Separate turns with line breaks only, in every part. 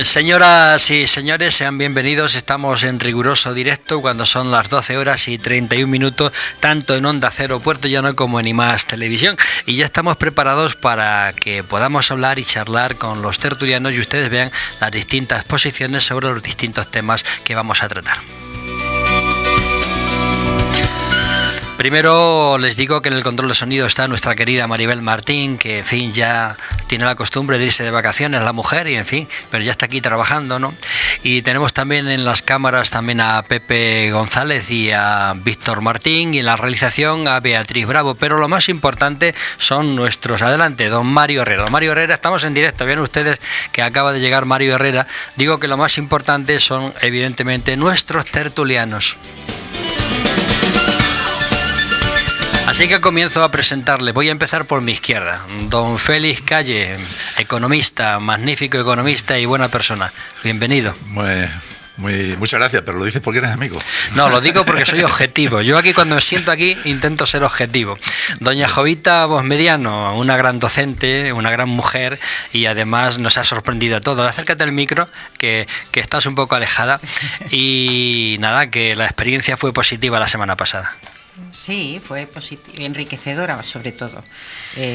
Señoras y señores, sean bienvenidos. Estamos en riguroso directo cuando son las 12 horas y 31 minutos, tanto en Onda Cero Puerto Llano como en IMAX Televisión. Y ya estamos preparados para que podamos hablar y charlar con los tertulianos y ustedes vean las distintas posiciones sobre los distintos temas que vamos a tratar. Primero les digo que en el control de sonido está nuestra querida Maribel Martín, que en fin ya tiene la costumbre de irse de vacaciones la mujer y en fin, pero ya está aquí trabajando, ¿no? Y tenemos también en las cámaras también a Pepe González y a Víctor Martín, y en la realización a Beatriz Bravo, pero lo más importante son nuestros, adelante, don Mario Herrera. Don Mario Herrera, estamos en directo, ven ustedes que acaba de llegar Mario Herrera. Digo que lo más importante son evidentemente nuestros tertulianos. Así que comienzo a presentarle. Voy a empezar por mi izquierda. Don Félix Calle, economista, magnífico economista y buena persona. Bienvenido.
Muchas gracias, pero lo dices porque eres amigo.
No, lo digo porque soy objetivo. Yo aquí, cuando me siento aquí, intento ser objetivo. Doña Jovita Bosmediano, una gran docente, una gran mujer, y además nos ha sorprendido a todos. Acércate al micro, que estás un poco alejada. Y nada, que la experiencia fue positiva la semana pasada.
Sí, fue positiva, enriquecedora sobre todo.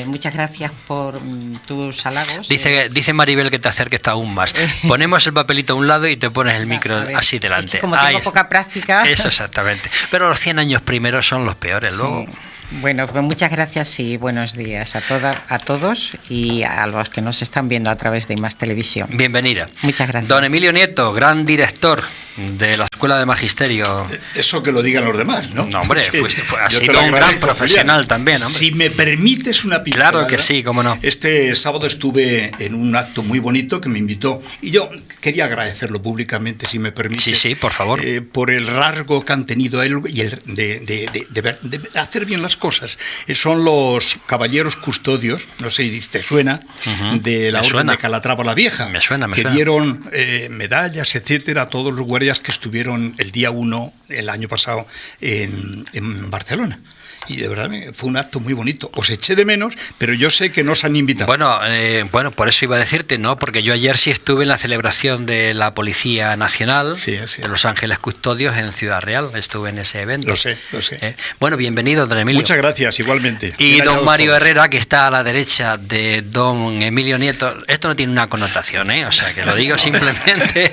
Muchas gracias por tus halagos.
Dice Maribel que te acerques aún más. Ponemos el papelito a un lado y te pones el micro así delante.
Es que como tengo poca práctica.
Eso exactamente. Pero los 100 años primeros son los peores, luego.
Bueno, pues muchas gracias y buenos días a todos y a los que nos están viendo a través de IMAX Televisión.
Bienvenida.
Muchas gracias.
Don Emilio Nieto, gran director de la Escuela de Magisterio.
Eso que lo digan los demás, ¿no?
No, hombre, ha sido un gran profesional también, hombre.
Si me permites una pincelada.
Claro que sí, cómo no.
Este sábado estuve en un acto muy bonito que me invitó y yo quería agradecerlo públicamente, si me permite.
Sí, por favor.
Por el rasgo que han tenido él y el de hacer bien las cosas. Son los caballeros custodios, no sé si te suena, de la Orden de Calatrava la Vieja.
Me suena.
Que dieron medallas, etcétera, a todos los guardias que estuvieron el día 1 el año pasado en Barcelona. Y de verdad fue un acto muy bonito. Os eché de menos, pero yo sé que nos han invitado.
Bueno, por eso iba a decirte, ¿no? Porque yo ayer sí estuve en la celebración de la Policía Nacional, de Los Ángeles Custodios en Ciudad Real. Estuve en ese evento.
Lo sé.
Bueno, bienvenido, don Emilio.
Muchas gracias, igualmente.
Y don Mario Herrera, que está a la derecha de don Emilio Nieto. Esto no tiene una connotación, ¿eh? O sea, que lo digo simplemente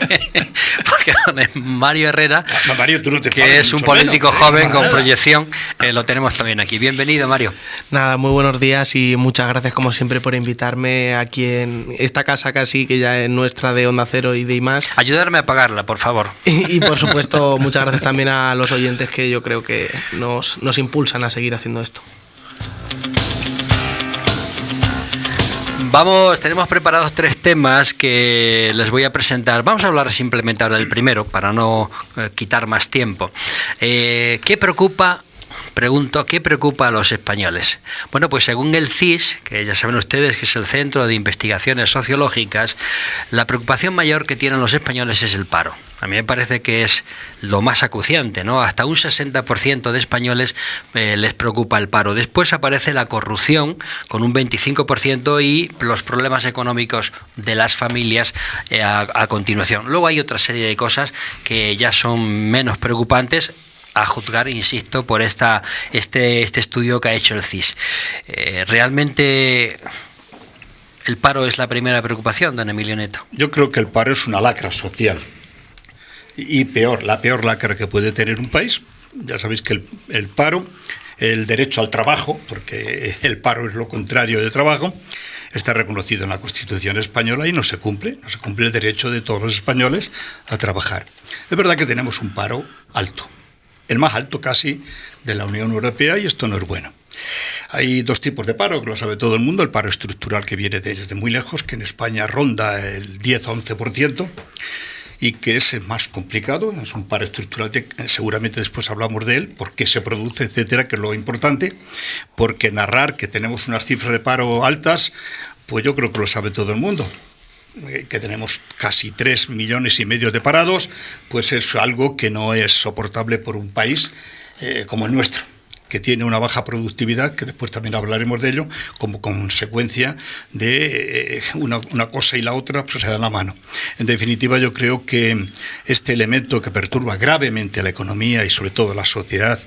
porque don Mario Herrera,
Mario, tú no te
que es un político joven con proyección, lo tenemos también aquí. Bienvenido, Mario.
Nada, muy buenos días y muchas gracias como siempre por invitarme aquí en esta casa casi que ya es nuestra de Onda Cero y de IMAX.
Ayudarme a pagarla, por favor.
Y por supuesto muchas gracias también a los oyentes que yo creo que nos impulsan a seguir haciendo esto.
Tenemos preparados 3 temas que les voy a presentar. Vamos a hablar simplemente ahora del primero para no quitar más tiempo. ¿Qué preocupa a los españoles? Bueno, pues según el CIS, que ya saben ustedes que es el Centro de Investigaciones Sociológicas, la preocupación mayor que tienen los españoles es el paro. A mí me parece que es lo más acuciante, ¿no? Hasta un 60% de españoles les preocupa el paro. Después aparece la corrupción con un 25% y los problemas económicos de las familias a continuación. Luego hay otra serie de cosas que ya son menos preocupantes, a juzgar, insisto, por este estudio que ha hecho el CIS. ¿Realmente el paro es la primera preocupación, don Emilio Nieto?
Yo creo que el paro es una lacra social. Y la peor lacra que puede tener un país. Ya sabéis que el paro, el derecho al trabajo, porque el paro es lo contrario de trabajo, está reconocido en la Constitución española y no se cumple el derecho de todos los españoles a trabajar. Es verdad que tenemos un paro alto, el más alto casi de la Unión Europea, y esto no es bueno. Hay 2 tipos de paro, que lo sabe todo el mundo: el paro estructural, que viene desde muy lejos, que en España ronda el 10-11%, y que es más complicado, es un paro estructural, seguramente después hablamos de él, por qué se produce, etcétera, que es lo importante, porque narrar que tenemos unas cifras de paro altas, pues yo creo que lo sabe todo el mundo. Que tenemos casi 3,5 millones de parados, pues es algo que no es soportable por un país como el nuestro. que tiene una baja productividad, que después también hablaremos de ello, como consecuencia de una cosa y la otra pues, se dan la mano. En definitiva, yo creo que este elemento que perturba gravemente a la economía y sobre todo a la sociedad,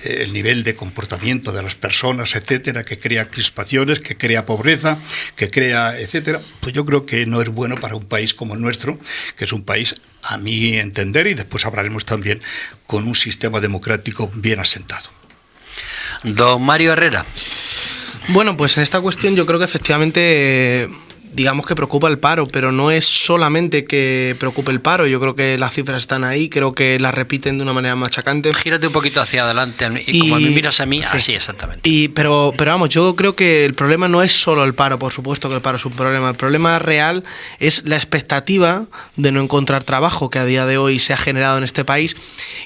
el nivel de comportamiento de las personas, etcétera, que crea crispaciones, que crea pobreza, que crea, etcétera, pues yo creo que no es bueno para un país como el nuestro, que es un país, a mi entender, y después hablaremos también, con un sistema democrático bien asentado.
Don Mario Herrera.
Bueno, pues en esta cuestión yo creo que efectivamente digamos que preocupa el paro, pero no es solamente que preocupe el paro, yo creo que las cifras están ahí, creo que las repiten de una manera machacante.
Gírate un poquito hacia adelante y como me miras a mí, sí. Así exactamente. Pero
vamos, yo creo que el problema no es solo el paro, por supuesto que el paro es un problema, el problema real es la expectativa de no encontrar trabajo que a día de hoy se ha generado en este país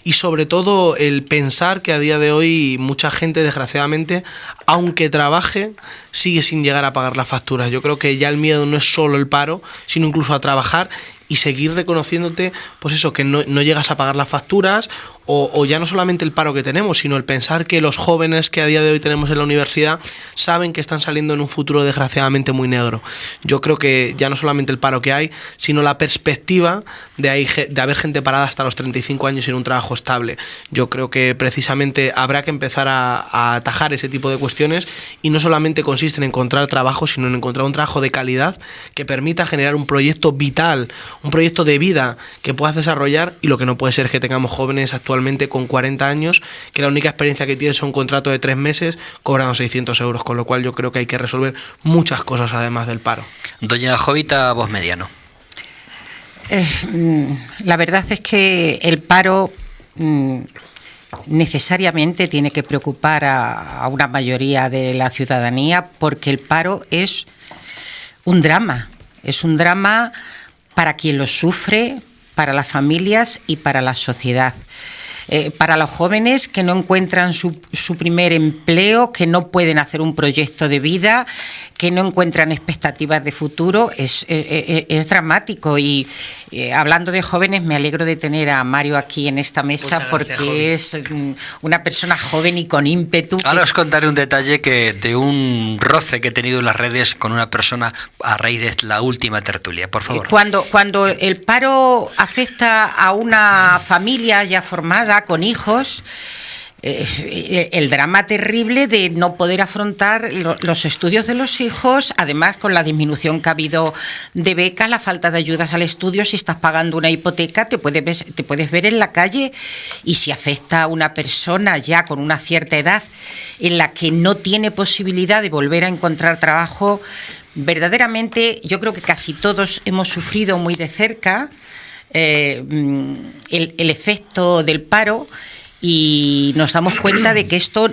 y sobre todo el pensar que a día de hoy mucha gente desgraciadamente, aunque trabaje, sigue sin llegar a pagar las facturas. Yo creo que ya el miedo no es solo el paro, sino incluso a trabajar y seguir reconociéndote, pues eso, que no llegas a pagar las facturas o ya no solamente el paro que tenemos, sino el pensar que los jóvenes que a día de hoy tenemos en la universidad saben que están saliendo en un futuro desgraciadamente muy negro. Yo creo que ya no solamente el paro que hay, sino la perspectiva de haber gente parada hasta los 35 años sin un trabajo estable. Yo creo que precisamente habrá que empezar a atajar ese tipo de cuestiones y no solamente consiste en encontrar trabajo, sino en encontrar un trabajo de calidad que permita generar un proyecto vital, un proyecto de vida que puedas desarrollar, y lo que no puede ser es que tengamos jóvenes actualmente con 40 años que la única experiencia que tienen es un contrato de 3 meses cobrando 600 euros, con lo cual yo creo que hay que resolver muchas cosas además del paro.
Doña Jovita Voz Mediano.
La verdad es que el paro necesariamente tiene que preocupar a una mayoría de la ciudadanía, porque el paro es un drama para quien lo sufre, para las familias y para la sociedad. Para los jóvenes que no encuentran su primer empleo, que no pueden hacer un proyecto de vida, que no encuentran expectativas de futuro, es dramático. Y hablando de jóvenes, me alegro de tener a Mario aquí en esta mesa. Muchas gracias, porque es una persona joven y con ímpetu.
Ahora os contaré un detalle de un roce que he tenido en las redes con una persona a raíz de la última tertulia. Por favor.
Cuando el paro afecta a una familia ya formada, con hijos, el drama terrible de no poder afrontar los estudios de los hijos, además con la disminución que ha habido de becas, la falta de ayudas al estudio. Si estás pagando una hipoteca te puedes ver en la calle, y si afecta a una persona ya con una cierta edad en la que no tiene posibilidad de volver a encontrar trabajo, verdaderamente yo creo que casi todos hemos sufrido muy de cerca el efecto del paro, y nos damos cuenta de que esto,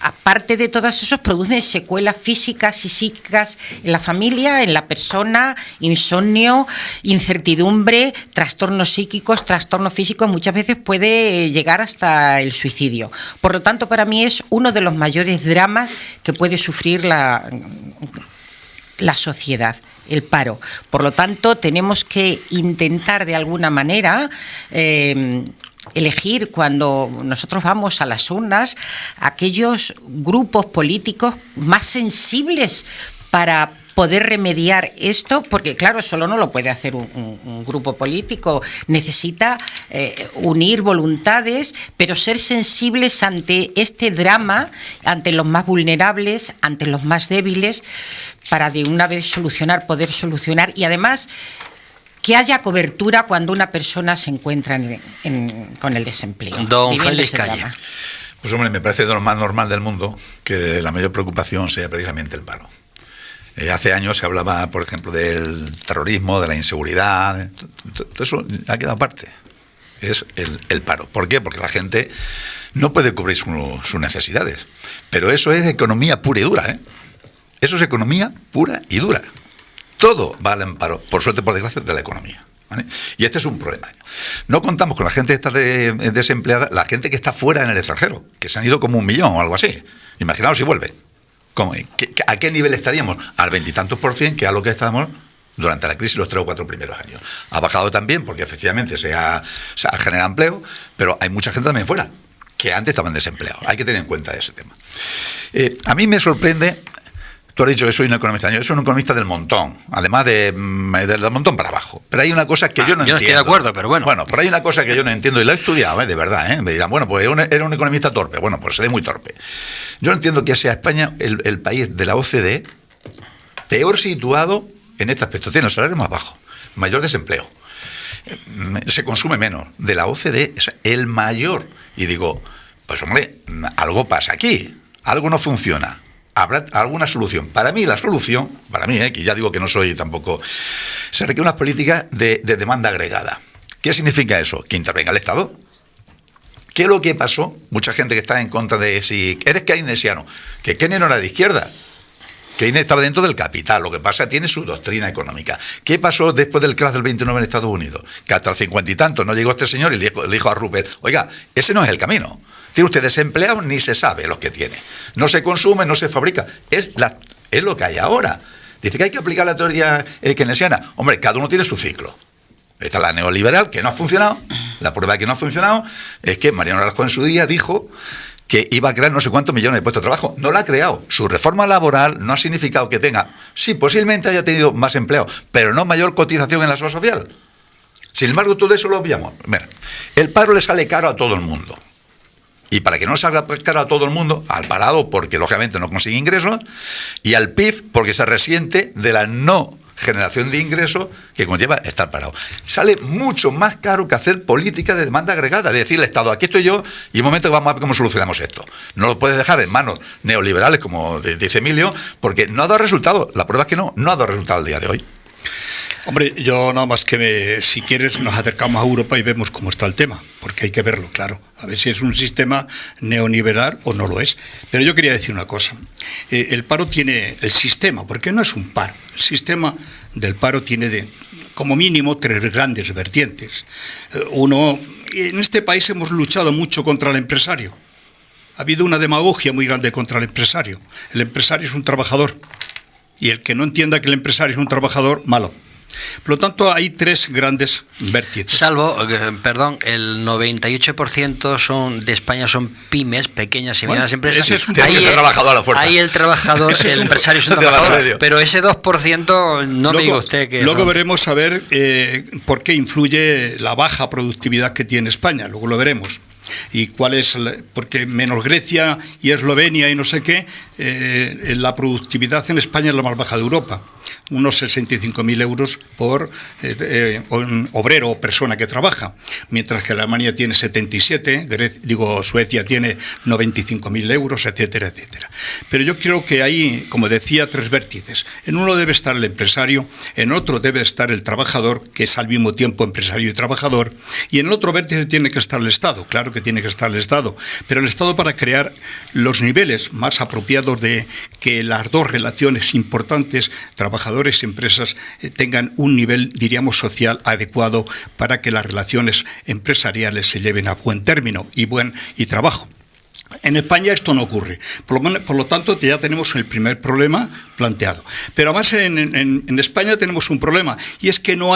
aparte de todas esos, produce secuelas físicas y psíquicas en la familia, en la persona, insomnio, incertidumbre, trastornos psíquicos, trastornos físicos, muchas veces puede llegar hasta el suicidio. Por lo tanto, para mí es uno de los mayores dramas que puede sufrir la sociedad, el paro. Por lo tanto, tenemos que intentar de alguna manera elegir, cuando nosotros vamos a las urnas, aquellos grupos políticos más sensibles para poder remediar esto, porque claro, solo no lo puede hacer un grupo político, necesita unir voluntades, pero ser sensibles ante este drama, ante los más vulnerables, ante los más débiles, para de una vez poder solucionar, y además que haya cobertura cuando una persona se encuentra con el desempleo.
Don Félix Calle.
Pues hombre, me parece de lo más normal del mundo que la mayor preocupación sea precisamente el paro. Hace años se hablaba, por ejemplo, del terrorismo, de la inseguridad, todo eso ha quedado aparte. Es el paro. ¿Por qué? Porque la gente no puede cubrir sus necesidades. Pero eso es economía pura y dura, ¿eh? Eso es economía pura y dura. Todo va al amparo, por suerte, por desgracia, de la economía, ¿vale? Y este es un problema. No contamos con la gente que está desempleada, la gente que está fuera en el extranjero, que se han ido como 1 millón o algo así. Imaginaos si vuelve. ¿A qué nivel estaríamos? Al 20 y tantos %, que es a lo que estábamos durante la crisis los 3 o 4 primeros años. Ha bajado también porque efectivamente se ha generado empleo, pero hay mucha gente también fuera que antes estaban desempleados. Hay que tener en cuenta ese tema. A mí me sorprende. Tú has dicho que soy un economista. Yo soy un economista del montón, además del montón para abajo. Pero hay una cosa que yo no entiendo.
Yo no estoy de acuerdo, pero bueno.
Bueno, pero hay una cosa que yo no entiendo y la he estudiado, de verdad. Me dirán, bueno, pues era un economista torpe. Bueno, pues seré muy torpe. Yo no entiendo que sea España el país de la OCDE peor situado en este aspecto. Tiene el salario más bajo, mayor desempleo, se consume menos. De la OCDE es el mayor. Y digo, pues hombre, algo pasa aquí, algo no funciona. ¿Habrá alguna solución? Para mí la solución, que ya digo que no soy tampoco, se requiere unas políticas de demanda agregada. ¿Qué significa eso? Que intervenga el Estado. ¿Qué es lo que pasó? Mucha gente que está en contra de si eres keynesiano, que Keynes no era de izquierda. Keynes estaba dentro del capital, lo que pasa tiene su doctrina económica. ¿Qué pasó después del crash del 29 en Estados Unidos? Que hasta el 50 y tanto no llegó este señor y le dijo a Rupert, oiga, ese no es el camino. Tiene usted desempleados, ni se sabe los que tiene. No se consume, no se fabrica. Es lo que hay ahora. Dice que hay que aplicar la teoría keynesiana. Hombre, cada uno tiene su ciclo. Esta es la neoliberal, que no ha funcionado. La prueba de que no ha funcionado es que Mariano Rajoy en su día dijo que iba a crear no sé cuántos millones de puestos de trabajo. No la ha creado. Su reforma laboral no ha significado que tenga, sí, posiblemente haya tenido más empleados, pero no mayor cotización en la seguridad social. Sin embargo, todo eso lo obviamos. Mira, el paro le sale caro a todo el mundo. Y para que no salga caro a todo el mundo, al parado porque lógicamente no consigue ingresos, y al PIB porque se resiente de la no generación de ingresos que conlleva estar parado. Sale mucho más caro que hacer política de demanda agregada, de decirle al Estado, aquí estoy yo, y un momento vamos a ver cómo solucionamos esto. No lo puedes dejar en manos neoliberales, como dice Emilio, porque no ha dado resultado. La prueba es que no ha dado resultado al día de hoy.
Hombre, yo nada más que si quieres nos acercamos a Europa y vemos cómo está el tema, porque hay que verlo, claro, a ver si es un sistema neoliberal o no lo es. Pero yo quería decir una cosa, el paro tiene, el sistema, porque no es un paro, el sistema del paro tiene como mínimo 3 grandes vertientes. Uno, en este país hemos luchado mucho contra el empresario, ha habido una demagogia muy grande contra el empresario es un trabajador, y el que no entienda que el empresario es un trabajador, malo. Por lo tanto, hay 3 grandes vértices.
Salvo, perdón, el 98% de España son pymes, pequeñas y medianas empresas.
Ese es un trabajador a la fuerza.
Ahí el trabajador, el empresario es un trabajador. Pero ese 2% no me diga usted que...
Luego veremos a ver por qué influye la baja productividad que tiene España. Luego lo veremos. Y cuál es, porque menos Grecia y Eslovenia y no sé qué, la productividad en España es la más baja de Europa. Unos 65.000 euros por obrero o persona que trabaja, mientras que Alemania tiene 77, Suecia tiene 95.000 euros, etcétera, etcétera. Pero yo creo que hay, como decía, 3 vértices. En uno debe estar el empresario, en otro debe estar el trabajador, que es al mismo tiempo empresario y trabajador, y en el otro vértice tiene que estar el Estado. Claro que tiene que estar el Estado, pero el Estado para crear los niveles más apropiados de que las dos relaciones importantes, trabajadores y empresas, tengan un nivel, diríamos, social adecuado para que las relaciones empresariales se lleven a buen término y trabajo. En España esto no ocurre, por lo tanto ya tenemos el primer problema planteado. Pero además en España tenemos un problema, y es que no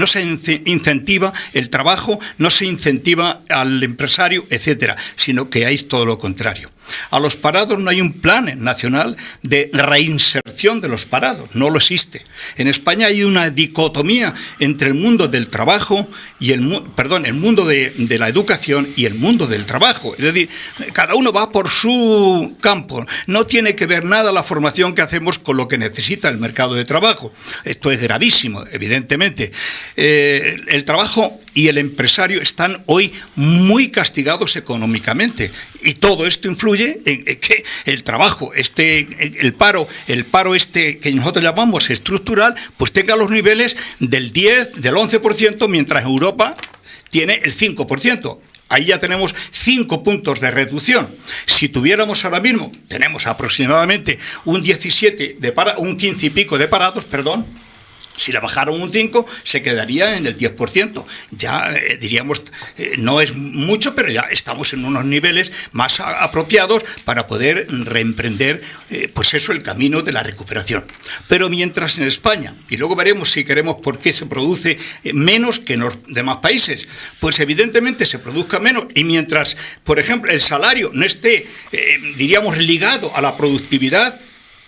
se incentiva el trabajo, no se incentiva al empresario, etcétera, sino que hay todo lo contrario. A los parados no hay un plan nacional de reinserción de los parados, no lo existe. En España hay una dicotomía entre el mundo del trabajo y el mundo de la educación y el mundo del trabajo. Es decir, cada uno va por su campo. No tiene que ver nada la formación que hacemos con lo que necesita el mercado de trabajo. Esto es gravísimo, evidentemente. El trabajo y el empresario están hoy muy castigados económicamente, y todo esto influye en que el trabajo, el paro que nosotros llamamos estructural, pues tenga los niveles del 10, del 11%, mientras Europa tiene el 5%. Ahí ya tenemos 5 puntos de reducción. Si tuviéramos ahora mismo, tenemos aproximadamente un 15 y pico de parados, Si la bajaron un 5, se quedaría en el 10%. Ya diríamos, no es mucho, pero ya estamos en unos niveles más apropiados para poder reemprender, pues eso, el camino de la recuperación. Pero mientras en España, y luego veremos si queremos por qué se produce menos que en los demás países, pues evidentemente se produzca menos, y mientras, por ejemplo, el salario no esté, diríamos, ligado a la productividad,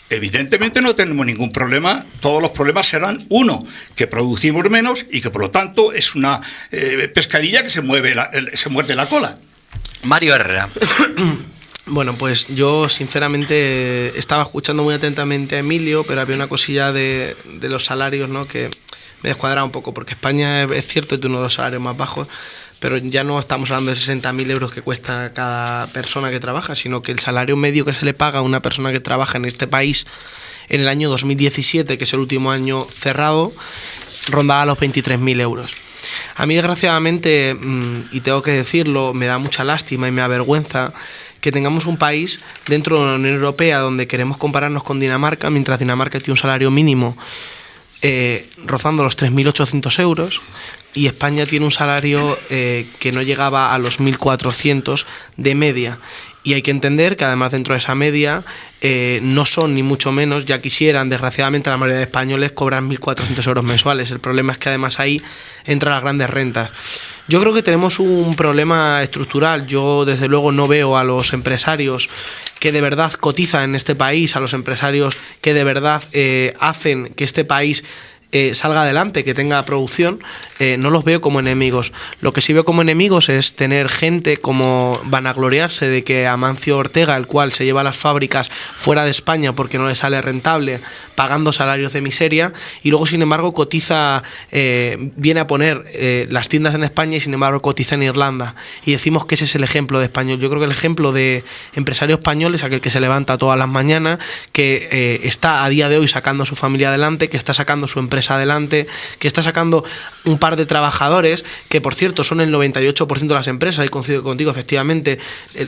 evidentemente no tenemos ningún problema. Todos los problemas serán, uno, que producimos menos y que por lo tanto es una pescadilla que se muerde la cola.
Mario Herrera.
Bueno, pues yo sinceramente estaba escuchando muy atentamente a Emilio, pero había una cosilla de los salarios, ¿no?, que me descuadraba un poco, porque España es cierto que tiene uno de los salarios más bajos, pero ya no estamos hablando de 60.000 euros que cuesta cada persona que trabaja, sino que el salario medio que se le paga a una persona que trabaja en este país en el año 2017, que es el último año cerrado, rondaba los 23.000 euros. A mí, desgraciadamente, y tengo que decirlo, me da mucha lástima y me avergüenza que tengamos un país dentro de la Unión Europea donde queremos compararnos con Dinamarca, mientras Dinamarca tiene un salario mínimo rozando los 3.800 euros, y España tiene un salario que no llegaba a los 1.400 de media. Y hay que entender que además dentro de esa media no son ni mucho menos, ya quisieran, desgraciadamente la mayoría de españoles cobran 1.400 euros mensuales. El problema es que además ahí entran las grandes rentas. Yo creo que tenemos un problema estructural. Yo desde luego no veo a los empresarios que de verdad cotizan en este país, a los empresarios que de verdad hacen que este país salga adelante, que tenga producción, no los veo como enemigos. Lo que sí veo como enemigos es tener gente como vanagloriarse de que Amancio Ortega, el cual se lleva las fábricas fuera de España porque no le sale rentable, pagando salarios de miseria, y luego sin embargo cotiza, viene a poner las tiendas en España y sin embargo cotiza en Irlanda, y decimos que ese es el ejemplo de español. Yo creo que el ejemplo de empresario español es aquel que se levanta todas las mañanas, que está a día de hoy sacando a su familia adelante, que está sacando su empresa adelante, que está sacando un par de trabajadores, que por cierto son el 98% de las empresas, y coincido contigo, efectivamente,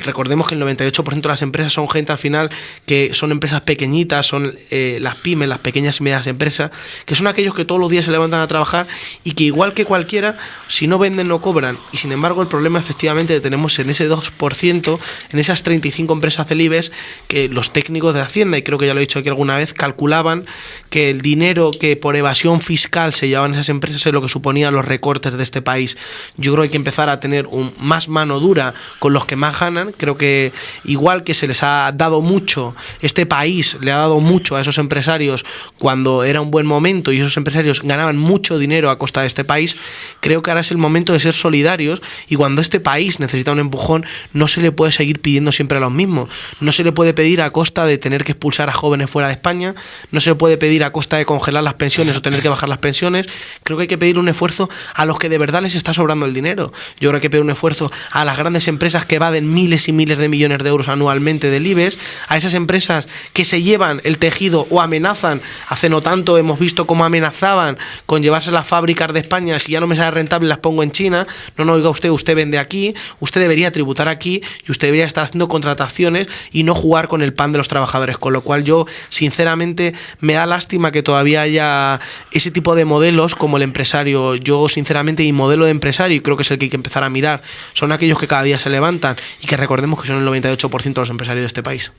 recordemos que el 98% de las empresas son gente al final que son empresas pequeñitas, son las pymes, las pequeñas y medianas empresas, que son aquellos que todos los días se levantan a trabajar y que igual que cualquiera, si no venden no cobran, y sin embargo el problema efectivamente que tenemos en ese 2%, en esas 35 empresas del IBEX, que los técnicos de Hacienda, y creo que ya lo he dicho aquí alguna vez, calculaban que el dinero que por evasión fiscal se llevaban esas empresas es lo que suponían los recortes de este país. Yo creo que hay que empezar a tener más mano dura con los que más ganan. Creo que igual que se les ha dado mucho, este país le ha dado mucho a esos empresarios cuando era un buen momento y esos empresarios ganaban mucho dinero a costa de este país, creo que ahora es el momento de ser solidarios, y cuando este país necesita un empujón no se le puede seguir pidiendo siempre a los mismos. No se le puede pedir a costa de tener que expulsar a jóvenes fuera de España, no se le puede pedir a costa de congelar las pensiones o tener que bajar las pensiones. Creo que hay que pedir un esfuerzo a los que de verdad les está sobrando el dinero. Yo creo que hay que pedir un esfuerzo a las grandes empresas que evaden miles y miles de millones de euros anualmente del IBEX, a esas empresas que se llevan el tejido o amenazan. Hace no tanto hemos visto cómo amenazaban con llevarse las fábricas de España: si ya no me sale rentable las pongo en China. No, oiga usted vende aquí, usted debería tributar aquí y usted debería estar haciendo contrataciones y no jugar con el pan de los trabajadores. Con lo cual yo sinceramente me da lástima que todavía haya ese tipo de modelos como el empresario. Yo sinceramente, mi modelo de empresario, y creo que es el que hay que empezar a mirar, son aquellos que cada día se levantan y que recordemos que son el 98% de los empresarios de este país.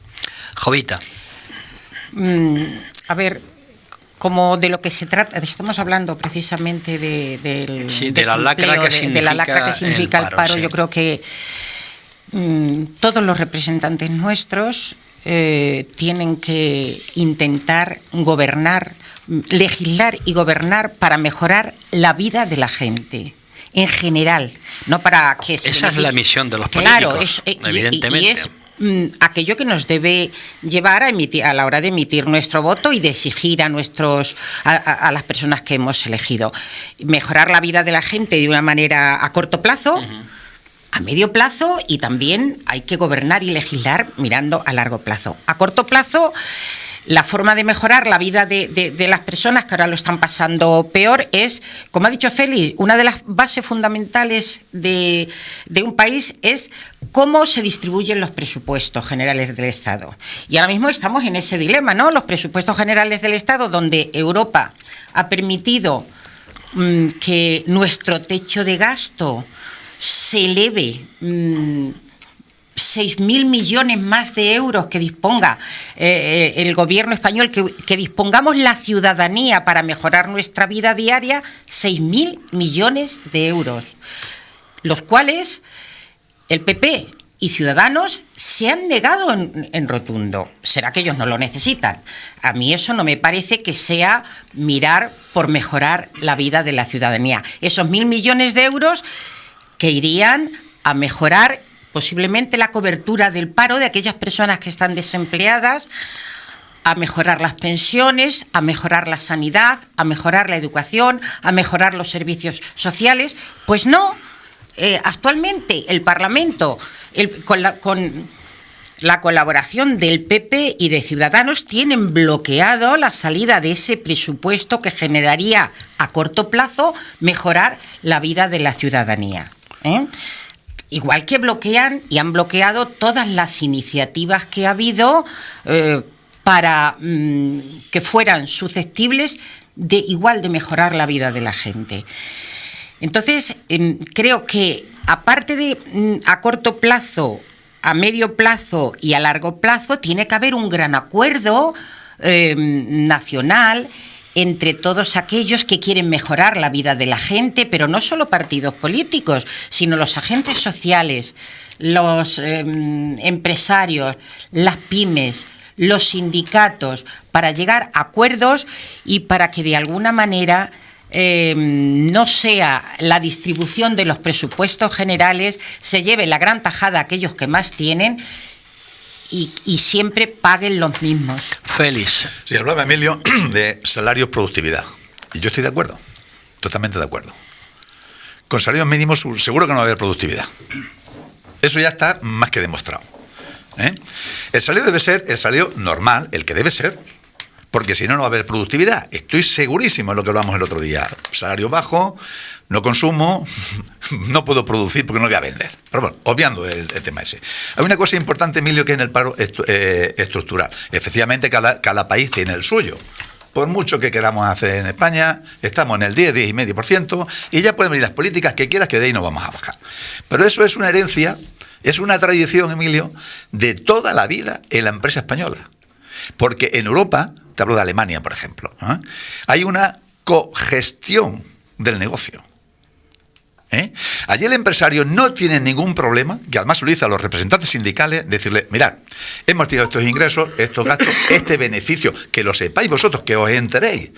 Jovita.
A ver, como de lo que se trata, estamos hablando precisamente del
de la lacra que significa
el paro. Sí. Yo creo que todos los representantes nuestros tienen que intentar gobernar, legislar y gobernar para mejorar la vida de la gente en general, no para que se
esa es la misión de los políticos, evidentemente.
Y es aquello que nos debe llevar a la hora de emitir nuestro voto y de exigir a las personas que hemos elegido. Mejorar la vida de la gente de una manera a corto plazo, a medio plazo, y también hay que gobernar y legislar mirando a largo plazo. A corto plazo, la forma de mejorar la vida de las personas que ahora lo están pasando peor es, como ha dicho Félix, una de las bases fundamentales de un país es cómo se distribuyen los presupuestos generales del Estado. Y ahora mismo estamos en ese dilema, ¿no? Los presupuestos generales del Estado, donde Europa ha permitido que nuestro techo de gasto se eleve 6.000 millones más de euros que disponga el gobierno español, que dispongamos la ciudadanía para mejorar nuestra vida diaria, 6.000 millones de euros, los cuales el PP y Ciudadanos se han negado en rotundo. ¿Será que ellos no lo necesitan? A mí eso no me parece que sea mirar por mejorar la vida de la ciudadanía. Esos 1.000 millones de euros que irían a mejorar posiblemente la cobertura del paro de aquellas personas que están desempleadas, a mejorar las pensiones, a mejorar la sanidad, a mejorar la educación, a mejorar los servicios sociales. Pues no, actualmente el Parlamento, con la colaboración del PP y de Ciudadanos, tienen bloqueado la salida de ese presupuesto que generaría a corto plazo mejorar la vida de la ciudadanía, Igual que bloquean y han bloqueado todas las iniciativas que ha habido para que fueran susceptibles de mejorar la vida de la gente. Entonces, creo que aparte de a corto plazo, a medio plazo y a largo plazo, tiene que haber un gran acuerdo nacional entre todos aquellos que quieren mejorar la vida de la gente, pero no solo partidos políticos, sino los agentes sociales, los empresarios, las pymes, los sindicatos, para llegar a acuerdos y para que de alguna manera no sea la distribución de los presupuestos generales, se lleve la gran tajada a aquellos que más tienen y siempre paguen los mismos.
Félix.
Sí, hablaba Emilio de salarios productividad. Y yo estoy de acuerdo, totalmente de acuerdo. Con salarios mínimos seguro que no va a haber productividad. Eso ya está más que demostrado. El salario debe ser el salario normal, el que debe ser, porque si no, no va a haber productividad. Estoy segurísimo en lo que hablamos el otro día. Salario bajo, no consumo, no puedo producir porque no voy a vender. Pero bueno, obviando el tema ese. Hay una cosa importante, Emilio, que en el paro estructural. Efectivamente, cada país tiene el suyo. Por mucho que queramos hacer en España, estamos en el 10,5%, y ya pueden venir las políticas que quieras, que de ahí no vamos a bajar. Pero eso es una herencia, es una tradición, Emilio, de toda la vida en la empresa española. Porque en Europa, te hablo de Alemania, por ejemplo, hay una cogestión del negocio. Allí el empresario no tiene ningún problema, que además utiliza a los representantes sindicales, decirle, mirad, hemos tenido estos ingresos, estos gastos, este beneficio, que lo sepáis vosotros, que os enteréis,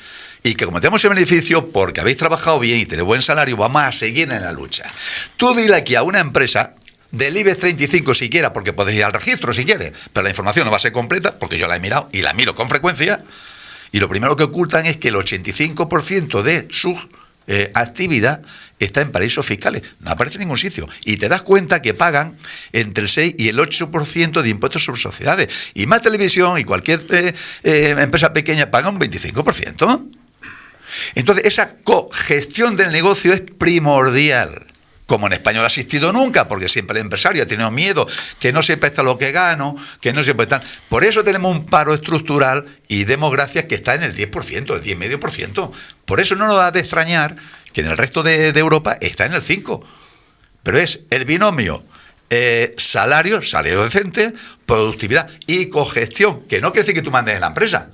y que como tenemos ese beneficio, porque habéis trabajado bien y tenéis buen salario, vamos a seguir en la lucha. Tú dile aquí a una empresa del IBEX 35 siquiera, porque podéis ir al registro si quieres, pero la información no va a ser completa, porque yo la he mirado y la miro con frecuencia, y lo primero que ocultan es que el 85% de su actividad está en paraísos fiscales, no aparece en ningún sitio, y te das cuenta que pagan entre el 6 y el 8% de impuestos sobre sociedades, y Más Televisión y cualquier empresa pequeña paga un 25%. Entonces esa cogestión del negocio es primordial. Como en España no ha existido nunca, porque siempre el empresario ha tenido miedo, que no sepa hasta lo que gano, que no sepa estar. Por eso tenemos un paro estructural y demos gracias que está en el 10%, el 10,5%. Por eso no nos da de extrañar que en el resto de Europa está en el 5%. Pero es el binomio salario decente, productividad y cogestión, que no quiere decir que tú mandes en la empresa,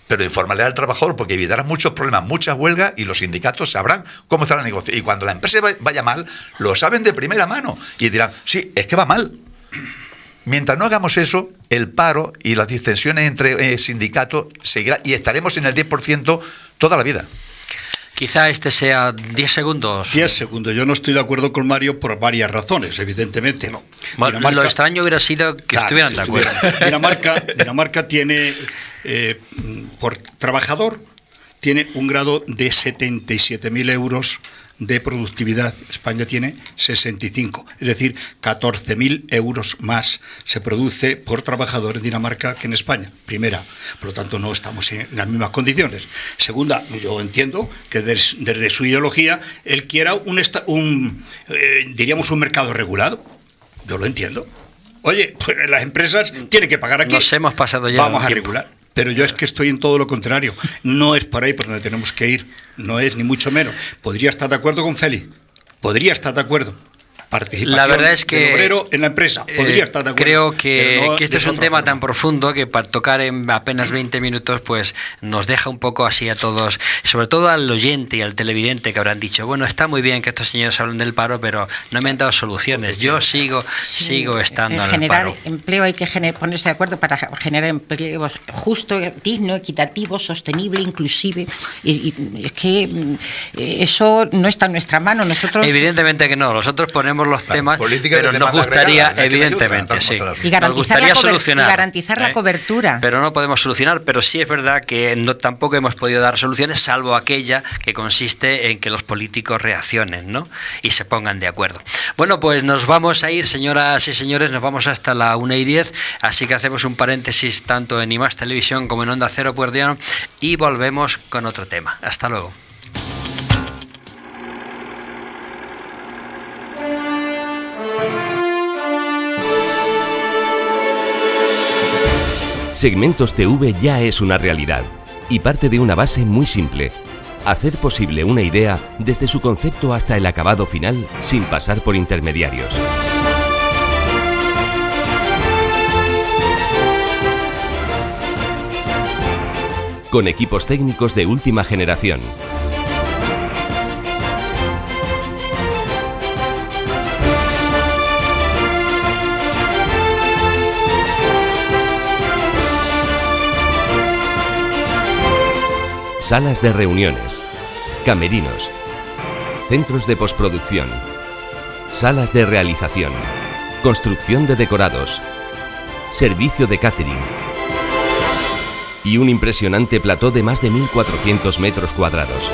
pero informarle al trabajador, porque evitará muchos problemas, muchas huelgas, y los sindicatos sabrán cómo está el negocio. Y cuando la empresa vaya mal, lo saben de primera mano y dirán, sí, es que va mal. Mientras no hagamos eso, el paro y las distensiones entre sindicatos seguirán, y estaremos en el 10% toda la vida.
Quizá este sea 10 segundos.
10 segundos. Yo no estoy de acuerdo con Mario por varias razones, evidentemente no.
Bueno, lo extraño hubiera sido que estuvieran de acuerdo.
Dinamarca tiene, por trabajador, tiene un grado de 77.000 euros de productividad. España tiene 65, es decir, 14.000 euros más se produce por trabajador en Dinamarca que en España. Primera, por lo tanto no estamos en las mismas condiciones. Segunda, yo entiendo que desde su ideología él quiera diríamos un mercado regulado. Yo lo entiendo. Oye, pues las empresas tienen que pagar aquí.
Nos hemos pasado ya.
Vamos a regular. Pero yo es que estoy en todo lo contrario. No es por ahí por donde tenemos que ir. No es, ni mucho menos. Podría estar de acuerdo con Félix. Podría estar de acuerdo. Participación
la verdad es que
del obrero en la empresa. Podría estar de acuerdo.
Creo que este es un tema
forma
tan profundo que para tocar en apenas 20 minutos pues nos deja un poco así a todos, sobre todo al oyente y al televidente, que habrán dicho, bueno, está muy bien que estos señores hablen del paro, pero no me han dado soluciones. Yo sigo estando en el paro.
Generar empleo, hay que ponerse de acuerdo para generar empleo justo, digno, equitativo, sostenible, inclusive. Y es que eso no está en nuestra mano. Nosotros
Evidentemente que no. Nosotros ponemos los temas, pero nos gustaría, evidentemente, sí.
Y
nos gustaría solucionar.
Y garantizar la cobertura.
Pero no podemos solucionar, pero sí es verdad que tampoco hemos podido dar soluciones, salvo aquella que consiste en que los políticos reaccionen, ¿no? Y se pongan de acuerdo. Bueno, pues nos vamos a ir, señoras y señores, nos vamos hasta la 1:10, así que hacemos un paréntesis tanto en IMAX Televisión como en Onda Cero Puertollano y volvemos con otro tema. Hasta luego.
Segmentos TV ya es una realidad y parte de una base muy simple: hacer posible una idea desde su concepto hasta el acabado final sin pasar por intermediarios. Con equipos técnicos de última generación. Salas de reuniones, camerinos, centros de postproducción, salas de realización, construcción de decorados, servicio de catering y un impresionante plató de más de 1.400 metros cuadrados.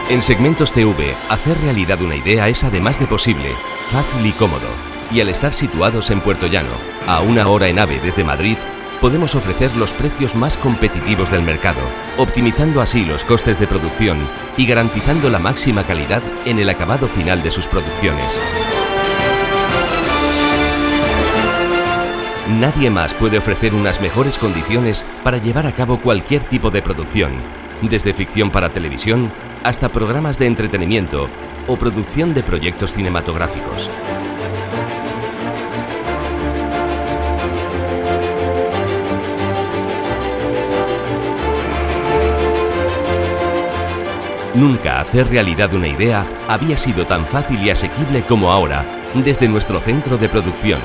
En Segmentos TV, hacer realidad una idea es además de posible, fácil y cómodo. Y al estar situados en Puertollano, a 1 hora en AVE desde Madrid, podemos ofrecer los precios más competitivos del mercado, optimizando así los costes de producción y garantizando la máxima calidad en el acabado final de sus producciones. Nadie más puede ofrecer unas mejores condiciones para llevar a cabo cualquier tipo de producción, desde ficción para televisión hasta programas de entretenimiento o producción de proyectos cinematográficos. Nunca hacer realidad una idea había sido tan fácil y asequible como ahora, desde nuestro centro de producción.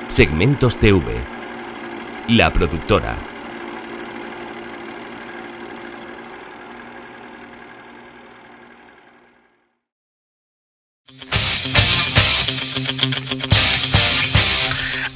Segmentos TV, la productora.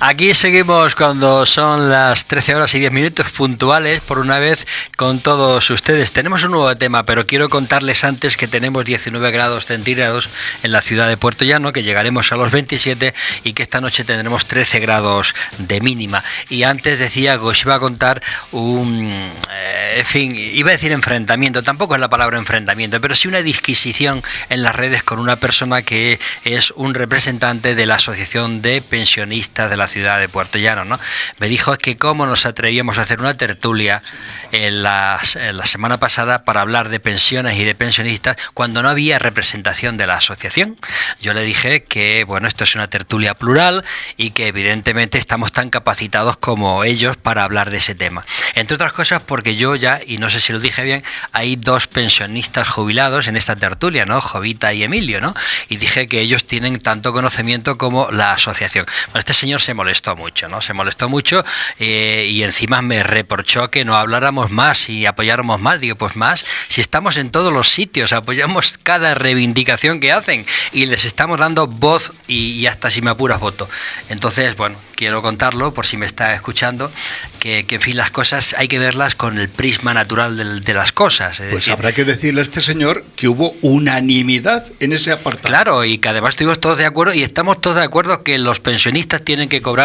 Aquí seguimos cuando son las 13 horas y 10 minutos puntuales, por una vez, con todos ustedes. Tenemos un nuevo tema, pero quiero contarles antes que tenemos 19 grados centígrados en la ciudad de Puerto Llano, que llegaremos a los 27 y que esta noche tendremos 13 grados de mínima. Y antes decía que os iba a contar en fin, iba a decir enfrentamiento, tampoco es la palabra enfrentamiento, pero sí una disquisición en las redes con una persona que es un representante de la Asociación de Pensionistas de la ciudad de Puerto Llano, ¿no? Me dijo que cómo nos atrevíamos a hacer una tertulia en la semana pasada para hablar de pensiones y de pensionistas cuando no había representación de la asociación. Yo le dije que, bueno, esto es una tertulia plural y que evidentemente estamos tan capacitados como ellos para hablar de ese tema. Entre otras cosas porque yo ya, y no sé si lo dije bien, hay dos pensionistas jubilados en esta tertulia, ¿no? Jovita y Emilio, ¿no? Y dije que ellos tienen tanto conocimiento como la asociación. Bueno, este señor se molestó mucho, ¿no? Se molestó mucho y encima me reprochó que no habláramos más y apoyáramos más. Digo, pues más, si estamos en todos los sitios, apoyamos cada reivindicación que hacen y les estamos dando voz y hasta si me apuras voto. Entonces, bueno, quiero contarlo por si me está escuchando, que en fin, las cosas hay que verlas con el prisma natural de las cosas.
Pues decir, habrá que decirle a este señor que hubo unanimidad en ese apartado.
Claro, y que además estuvimos todos de acuerdo y estamos todos de acuerdo que los pensionistas tienen que cobrar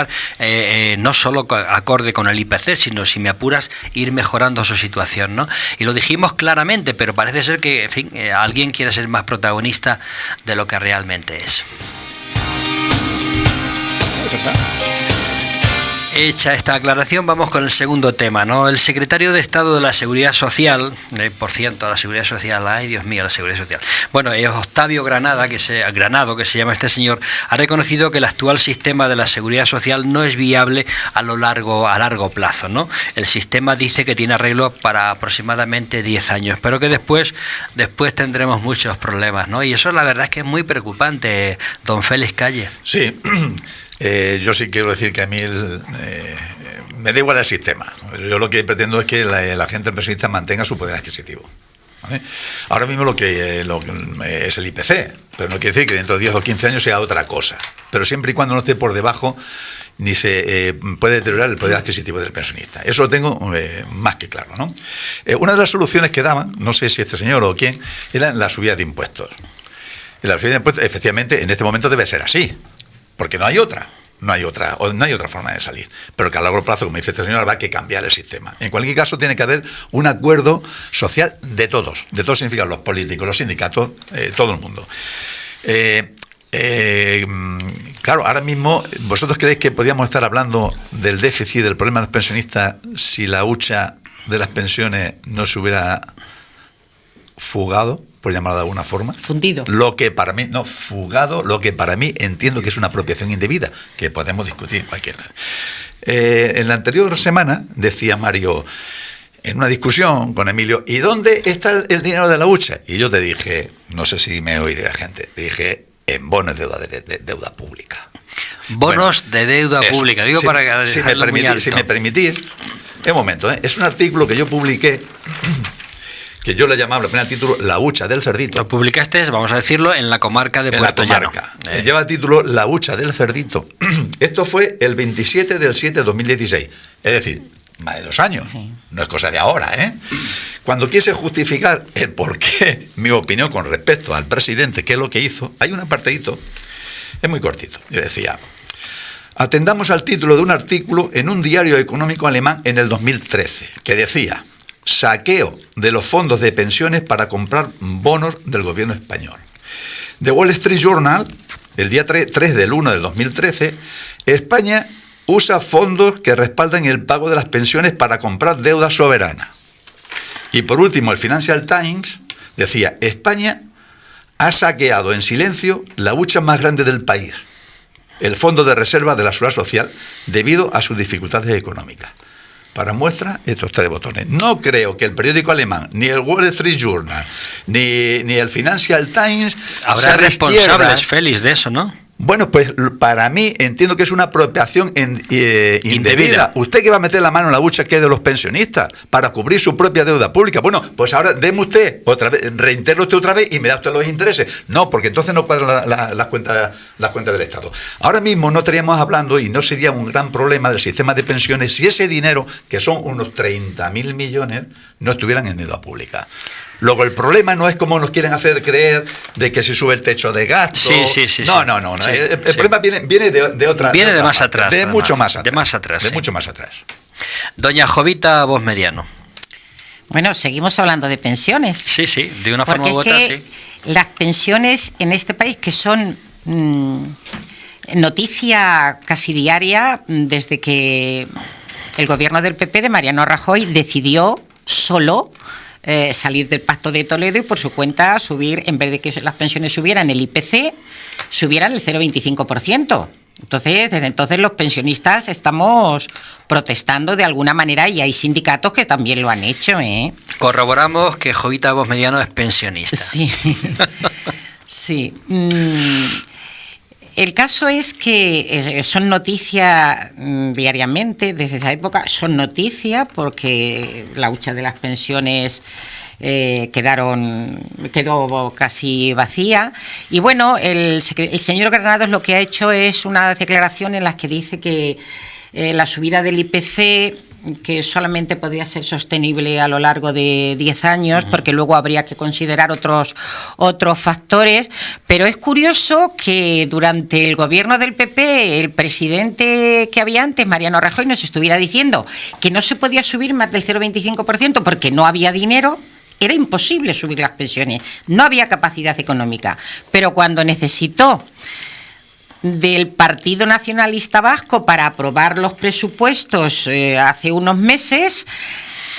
no solo acorde con el IPC, sino, si me apuras, ir mejorando su situación, ¿no? Y lo dijimos claramente, pero parece ser que, en fin, alguien quiere ser más protagonista de lo que realmente es. Hecha esta aclaración, vamos con el segundo tema, ¿no? El secretario de Estado de la Seguridad Social, por ciento, la Seguridad Social, ay Dios mío, la Seguridad Social. Bueno, Octavio Granado, que se llama este señor, ha reconocido que el actual sistema de la Seguridad Social no es viable a largo plazo, ¿no? El sistema dice que tiene arreglo para aproximadamente 10 años, pero que después tendremos muchos problemas, ¿no? Y eso la verdad es que es muy preocupante, don Félix Calle.
Sí. Yo sí quiero decir que a mí me da igual el sistema. Yo lo que pretendo es que la gente pensionista mantenga su poder adquisitivo, ¿vale? Ahora mismo lo que es el IPC, pero no quiere decir que dentro de 10 o 15 años sea otra cosa. Pero siempre y cuando no esté por debajo, ni se puede deteriorar el poder adquisitivo del pensionista. Eso lo tengo más que claro, ¿no? Una de las soluciones que daban, no sé si este señor o quién, era la subida de impuestos. Y la subida de impuestos, efectivamente, en este momento debe ser así. Porque no hay otra forma de salir. Pero que a largo plazo, como dice este señor, habrá que cambiar el sistema. En cualquier caso, tiene que haber un acuerdo social de todos. De todos significa los políticos, los sindicatos, todo el mundo. Claro, ahora mismo, ¿vosotros creéis que podríamos estar hablando del déficit, del problema de los pensionistas, si la hucha de las pensiones no se hubiera fugado, por llamarlo de alguna forma?
Fundido.
Fugado, lo que para mí entiendo que es una apropiación indebida, que podemos discutir cualquiera. En la anterior semana decía Mario, en una discusión con Emilio, ¿y dónde está el dinero de la hucha? Y yo te dije, no sé si me oiré la gente, te dije, en bonos de deuda pública.
Bonos de deuda pública, digo, para
si me permitís, un momento, es un artículo que yo publiqué, que yo le llamaba, el primer título, La hucha del cerdito.
Lo publicaste, vamos a decirlo, en la comarca de Puerto Llano.
Lleva el título La hucha del cerdito. Esto fue el 27/7/2016. Es decir, más de 2 años. No es cosa de ahora, ¿eh? Cuando quise justificar el porqué, mi opinión con respecto al presidente, qué es lo que hizo, hay un apartadito, es muy cortito. Yo decía, atendamos al título de un artículo en un diario económico alemán en el 2013, que decía: saqueo de los fondos de pensiones para comprar bonos del gobierno español. The Wall Street Journal, el día 3/1/2013, España usa fondos que respaldan el pago de las pensiones para comprar deuda soberana. Y por último, el Financial Times decía: España ha saqueado en silencio la hucha más grande del país, el Fondo de Reserva de la Seguridad Social, debido a sus dificultades económicas. Para muestra, estos 3 botones. No creo que el periódico alemán, ni el Wall Street Journal, ni el Financial Times...
Habrá responsables, Félix, de eso, ¿no?
Bueno, pues para mí entiendo que es una apropiación indebida. ¿Usted que va a meter la mano en la bucha que es de los pensionistas para cubrir su propia deuda pública? Bueno, pues ahora deme usted otra vez, reintegre usted otra vez y me da usted los intereses. No, porque entonces no cuadran las cuentas del Estado. Ahora mismo no estaríamos hablando y no sería un gran problema del sistema de pensiones si ese dinero, que son unos 30.000 millones, no estuvieran en deuda pública. Luego el problema no es como nos quieren hacer creer de que se sube el techo de gasto.
Sí.
No.
Sí,
el problema viene de otra.
Viene de más atrás.
De mucho más atrás.
De más atrás.
De mucho más atrás.
Doña Jovita Voz Mediano.
Bueno, seguimos hablando de pensiones.
Sí, de una forma u otra, sí.
Las pensiones en este país, que son noticia casi diaria desde que el gobierno del PP de Mariano Rajoy decidió solo salir del Pacto de Toledo y por su cuenta subir, en vez de que las pensiones subieran el IPC, subieran el 0,25%. Entonces, desde entonces los pensionistas estamos protestando de alguna manera y hay sindicatos que también lo han hecho, ¿eh?
Corroboramos que Jovita Voz Mediano es pensionista.
Sí, sí. El caso es que son noticia diariamente, desde esa época, son noticia porque la hucha de las pensiones quedó casi vacía. Y bueno, el señor Granados lo que ha hecho es una declaración en la que dice que la subida del IPC, que solamente podría ser sostenible a lo largo de 10 años, porque luego habría que considerar otros factores, pero es curioso que durante el gobierno del PP, el presidente que había antes, Mariano Rajoy, nos estuviera diciendo que no se podía subir más del 0,25% porque no había dinero. Era imposible subir las pensiones, no había capacidad económica, pero cuando necesitó del Partido Nacionalista Vasco para aprobar los presupuestos hace unos meses,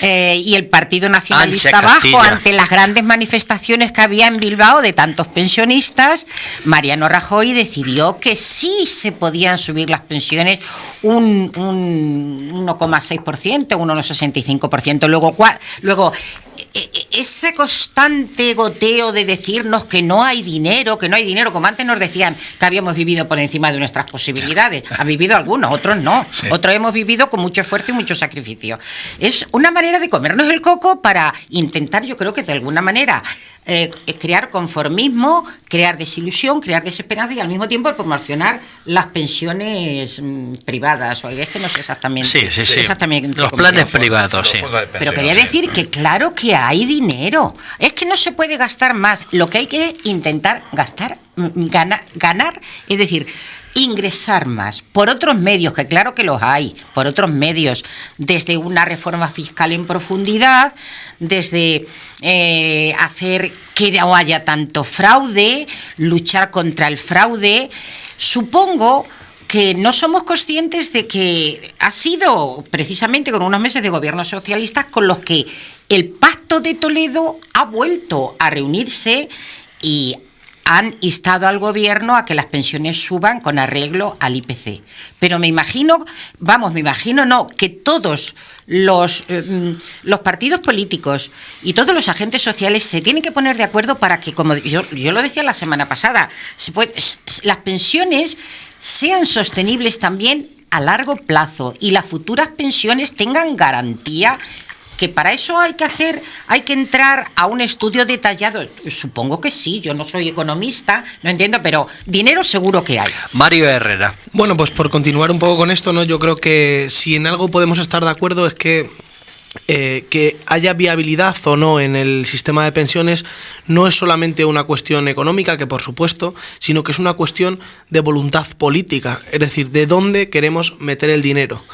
y el Partido Nacionalista Vasco, ante las grandes manifestaciones que había en Bilbao de tantos pensionistas, Mariano Rajoy decidió que sí se podían subir las pensiones un 1,6%, un 1,65%. Luego ese constante goteo de decirnos que no hay dinero, como antes nos decían que habíamos vivido por encima de nuestras posibilidades. Ha vivido algunos, otros no. Sí. Otros hemos vivido con mucho esfuerzo y mucho sacrificio. Es una manera de comernos el coco para intentar, yo creo que de alguna manera, crear conformismo, crear desilusión, crear desesperanza y al mismo tiempo promocionar las pensiones privadas. Oiga, es que no sé exactamente.
Sí.
Exactamente
los planes privados, sí.
Pero quería decir que claro que hay dinero. Es que no se puede gastar más. Lo que hay que intentar ganar, es decir, ingresar más por otros medios, que claro que los hay, por otros medios, desde una reforma fiscal en profundidad, desde hacer que no haya tanto fraude, luchar contra el fraude. Supongo que no somos conscientes de que ha sido precisamente con unos meses de gobiernos socialistas con los que el Pacto de Toledo ha vuelto a reunirse y han instado al gobierno a que las pensiones suban con arreglo al IPC. Pero que todos los partidos políticos y todos los agentes sociales se tienen que poner de acuerdo para que, como yo lo decía la semana pasada, las pensiones sean sostenibles también a largo plazo y las futuras pensiones tengan garantía. Que para eso hay que entrar a un estudio detallado. Supongo que sí, yo no soy economista, no entiendo, pero dinero seguro que hay.
Mario Herrera.
Bueno, pues por continuar un poco con esto, ¿no? Yo creo que si en algo podemos estar de acuerdo es que haya viabilidad o no en el sistema de pensiones no es solamente una cuestión económica, que por supuesto, sino que es una cuestión de voluntad política, es decir, de dónde queremos meter el dinero.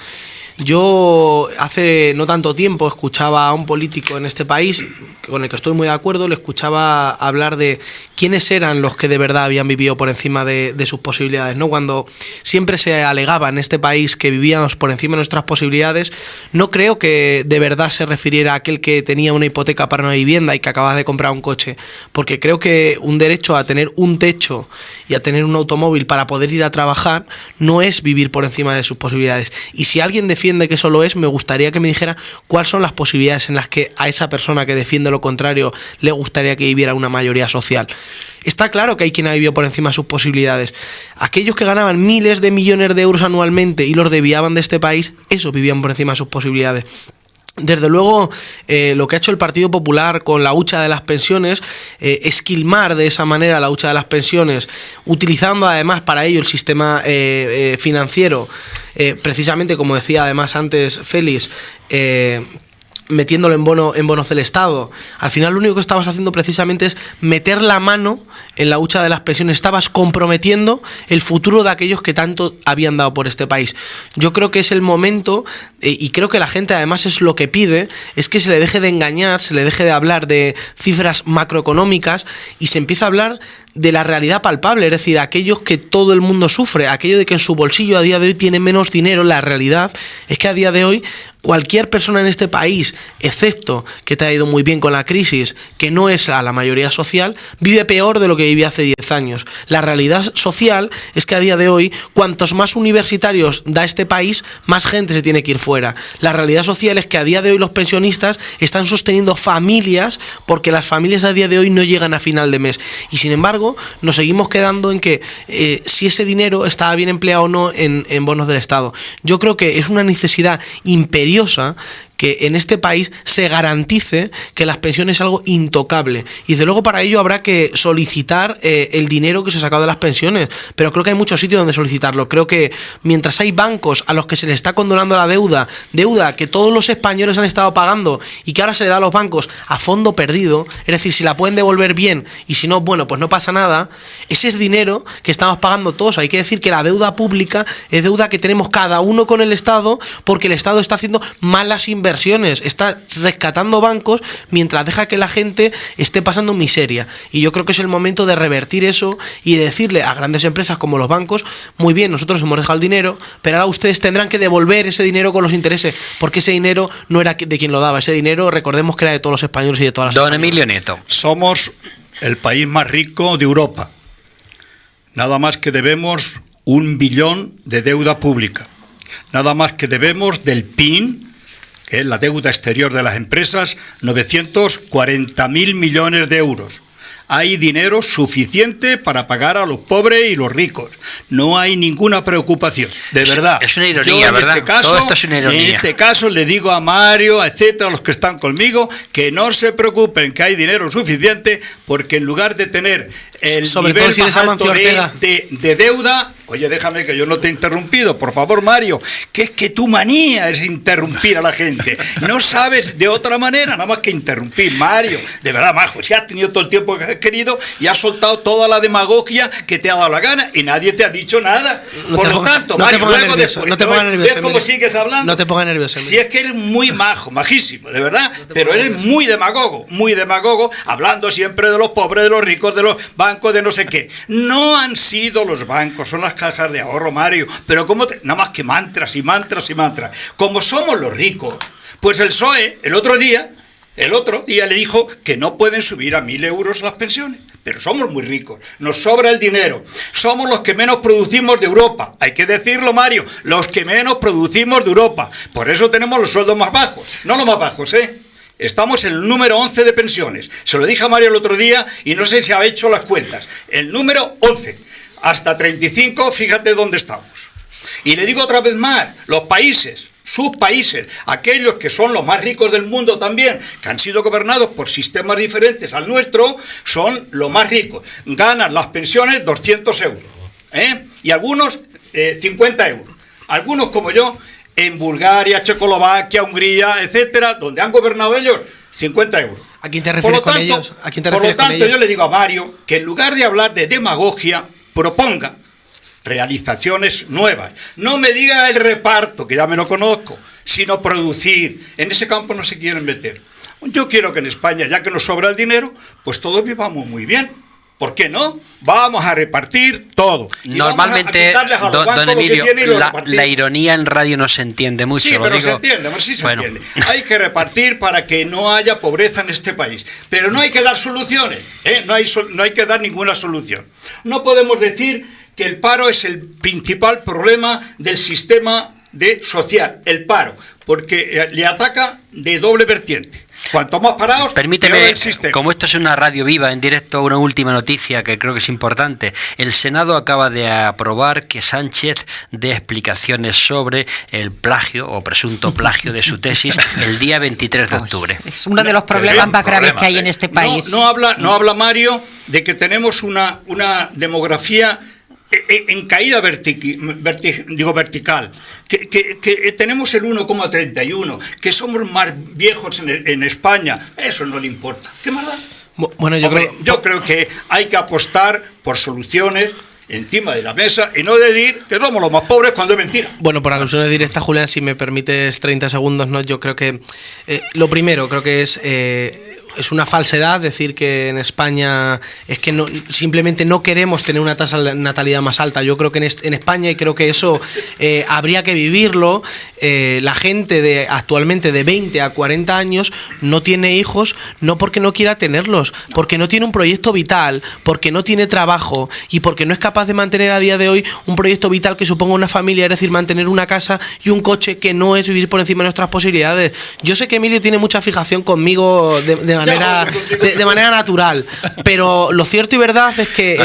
Yo hace no tanto tiempo escuchaba a un político en este país, con el que estoy muy de acuerdo, le escuchaba hablar de quiénes eran los que de verdad habían vivido por encima de sus posibilidades, ¿no? Cuando siempre se alegaba en este país que vivíamos por encima de nuestras posibilidades, no creo que de verdad se refiriera a aquel que tenía una hipoteca para una vivienda y que acababa de comprar un coche, porque creo que un derecho a tener un techo y a tener un automóvil para poder ir a trabajar no es vivir por encima de sus posibilidades. Y si alguien defiende defiende que eso lo es, me gustaría que me dijera cuáles son las posibilidades en las que a esa persona que defiende lo contrario le gustaría que viviera una mayoría social. Está claro que hay quien ha vivido por encima de sus posibilidades. Aquellos que ganaban miles de millones de euros anualmente y los desviaban de este país, esos vivían por encima de sus posibilidades. Desde luego, lo que ha hecho el Partido Popular con la hucha de las pensiones, esquilmar de esa manera la hucha de las pensiones, utilizando además para ello el sistema financiero, precisamente como decía además antes Félix, metiéndolo en bonos del Estado. Al final lo único que estabas haciendo precisamente es meter la mano en la hucha de las pensiones. Estabas comprometiendo el futuro de aquellos que tanto habían dado por este país. Yo creo que es el momento, y creo que la gente además es lo que pide, es que se le deje de engañar, se le deje de hablar de cifras macroeconómicas y se empieza a hablar de la realidad palpable, es decir, aquellos que todo el mundo sufre, aquello de que en su bolsillo a día de hoy tiene menos dinero. La realidad es que a día de hoy cualquier persona en este país, excepto que te ha ido muy bien con la crisis, que no es a la mayoría social, vive peor de lo que vivía hace 10 años. La realidad social es que a día de hoy, cuantos más universitarios da este país, más gente se tiene que ir fuera. La realidad social es que a día de hoy los pensionistas están sosteniendo familias porque las familias a día de hoy no llegan a final de mes. Y sin embargo, nos seguimos quedando en que si ese dinero estaba bien empleado o no en bonos del Estado. Yo creo que es una necesidad imperiosa que en este país se garantice que las pensiones es algo intocable. Y desde luego para ello habrá que solicitar el dinero que se ha sacado de las pensiones. Pero creo que hay muchos sitios donde solicitarlo. Creo que mientras hay bancos a los que se les está condonando la deuda que todos los españoles han estado pagando y que ahora se le da a los bancos a fondo perdido, es decir, si la pueden devolver bien y si no, bueno, pues no pasa nada, ese es dinero que estamos pagando todos. Hay que decir que la deuda pública es deuda que tenemos cada uno con el Estado porque el Estado está haciendo malas inversiones, está rescatando bancos mientras deja que la gente esté pasando miseria. Y yo creo que es el momento de revertir eso y de decirle a grandes empresas como los bancos: muy bien, nosotros hemos dejado el dinero, pero ahora ustedes tendrán que devolver ese dinero con los intereses, porque ese dinero no era de quien lo daba, ese dinero recordemos que era de todos los españoles y de todas las
Don
españolas.
Emilio Nieto.
Somos el país más rico de Europa. Nada más que debemos 1 billón de deuda pública. Nada más que debemos del PIN, que es la deuda exterior de las empresas, 940.000 millones de euros. Hay dinero suficiente para pagar a los pobres y los ricos. No hay ninguna preocupación, de verdad.
Es una ironía,
yo
¿verdad? Todo esto es una ironía.
En este caso le digo a Mario, etcétera, a los que están conmigo, que no se preocupen, que hay dinero suficiente, porque en lugar de tener el
sobre
nivel
todo si
más alto de deuda... Oye, déjame que yo no te he interrumpido, por favor, Mario, que es que tu manía es interrumpir a la gente. No sabes de otra manera, nada más que interrumpir, Mario. De verdad, Majo, si has tenido todo el tiempo que has querido y has soltado toda la demagogia que te ha dado la gana y nadie te ha dicho nada. Por lo tanto, Mario, luego después,
no te pongas nervioso,
¿ves cómo sigues hablando?
No te pongas nervioso.
Si es que eres muy majo, majísimo, de verdad, pero eres muy demagogo, hablando siempre de los pobres, de los ricos, de los bancos, de no sé qué. No han sido los bancos, son las cajas de ahorro, Mario, pero nada más que mantras y mantras y mantras. Como somos los ricos, pues el PSOE el otro día le dijo que no pueden subir a 1.000 euros las pensiones. Pero somos muy ricos, nos sobra el dinero, somos los que menos producimos de Europa, hay que decirlo, Mario, los que menos producimos de Europa, por eso tenemos los sueldos más bajos, no los más bajos, Estamos en el número 11 de pensiones, se lo dije a Mario el otro día y no sé si ha hecho las cuentas, el número 11, hasta 35, fíjate dónde estamos. Y le digo otra vez más, los países, sus países, aquellos que son los más ricos del mundo también, que han sido gobernados por sistemas diferentes al nuestro, son los más ricos. Ganan las pensiones 200 euros, y algunos 50 euros. Algunos como yo, en Bulgaria, Checoslovaquia, Hungría, etcétera, donde han gobernado ellos, 50 euros.
¿A quién te refieres con ellos?
Por lo tanto, yo le digo a Mario que en lugar de hablar de demagogia, proponga realizaciones nuevas. No me diga el reparto, que ya me lo conozco, sino producir. En ese campo no se quieren meter. Yo quiero que en España, ya que nos sobra el dinero, pues todos vivamos muy bien. ¿Por qué no? Vamos a repartir todo.
Normalmente, don Emilio, la ironía en radio no se entiende mucho.
Sí, pero se entiende, entiende. Hay que repartir para que no haya pobreza en este país. Pero no hay que dar soluciones, no hay que dar ninguna solución. No podemos decir que el paro es el principal problema del sistema de social, el paro, porque le ataca de doble vertiente. Cuanto más parados,
permíteme,
peor el sistema.
como esto es una radio viva, en directo, una última noticia que creo que es importante. El Senado acaba de aprobar que Sánchez dé explicaciones sobre el plagio o presunto plagio de su tesis el día 23 de octubre.
Es uno de los problemas más graves que hay en este país.
No habla Mario de que tenemos una demografía en caída vertical, que tenemos el 1,31, que somos más viejos en España. Eso no le importa. ¿Qué más da?
Bueno,
yo creo que hay que apostar por soluciones encima de la mesa y no decir que somos los más pobres cuando es mentira.
Bueno, por alusiones directas, Julián, si me permites 30 segundos, ¿no? Yo creo que lo primero, creo que es una falsedad decir que en España es que simplemente no queremos tener una tasa de natalidad más alta. Yo creo que en España, y creo que eso habría que vivirlo, la gente actualmente de 20 a 40 años no tiene hijos, no porque no quiera tenerlos, porque no tiene un proyecto vital, porque no tiene trabajo y porque no es capaz de mantener a día de hoy un proyecto vital que suponga una familia, es decir, mantener una casa y un coche, que no es vivir por encima de nuestras posibilidades. Yo sé que Emilio tiene mucha fijación conmigo de manera natural, pero lo cierto y verdad es que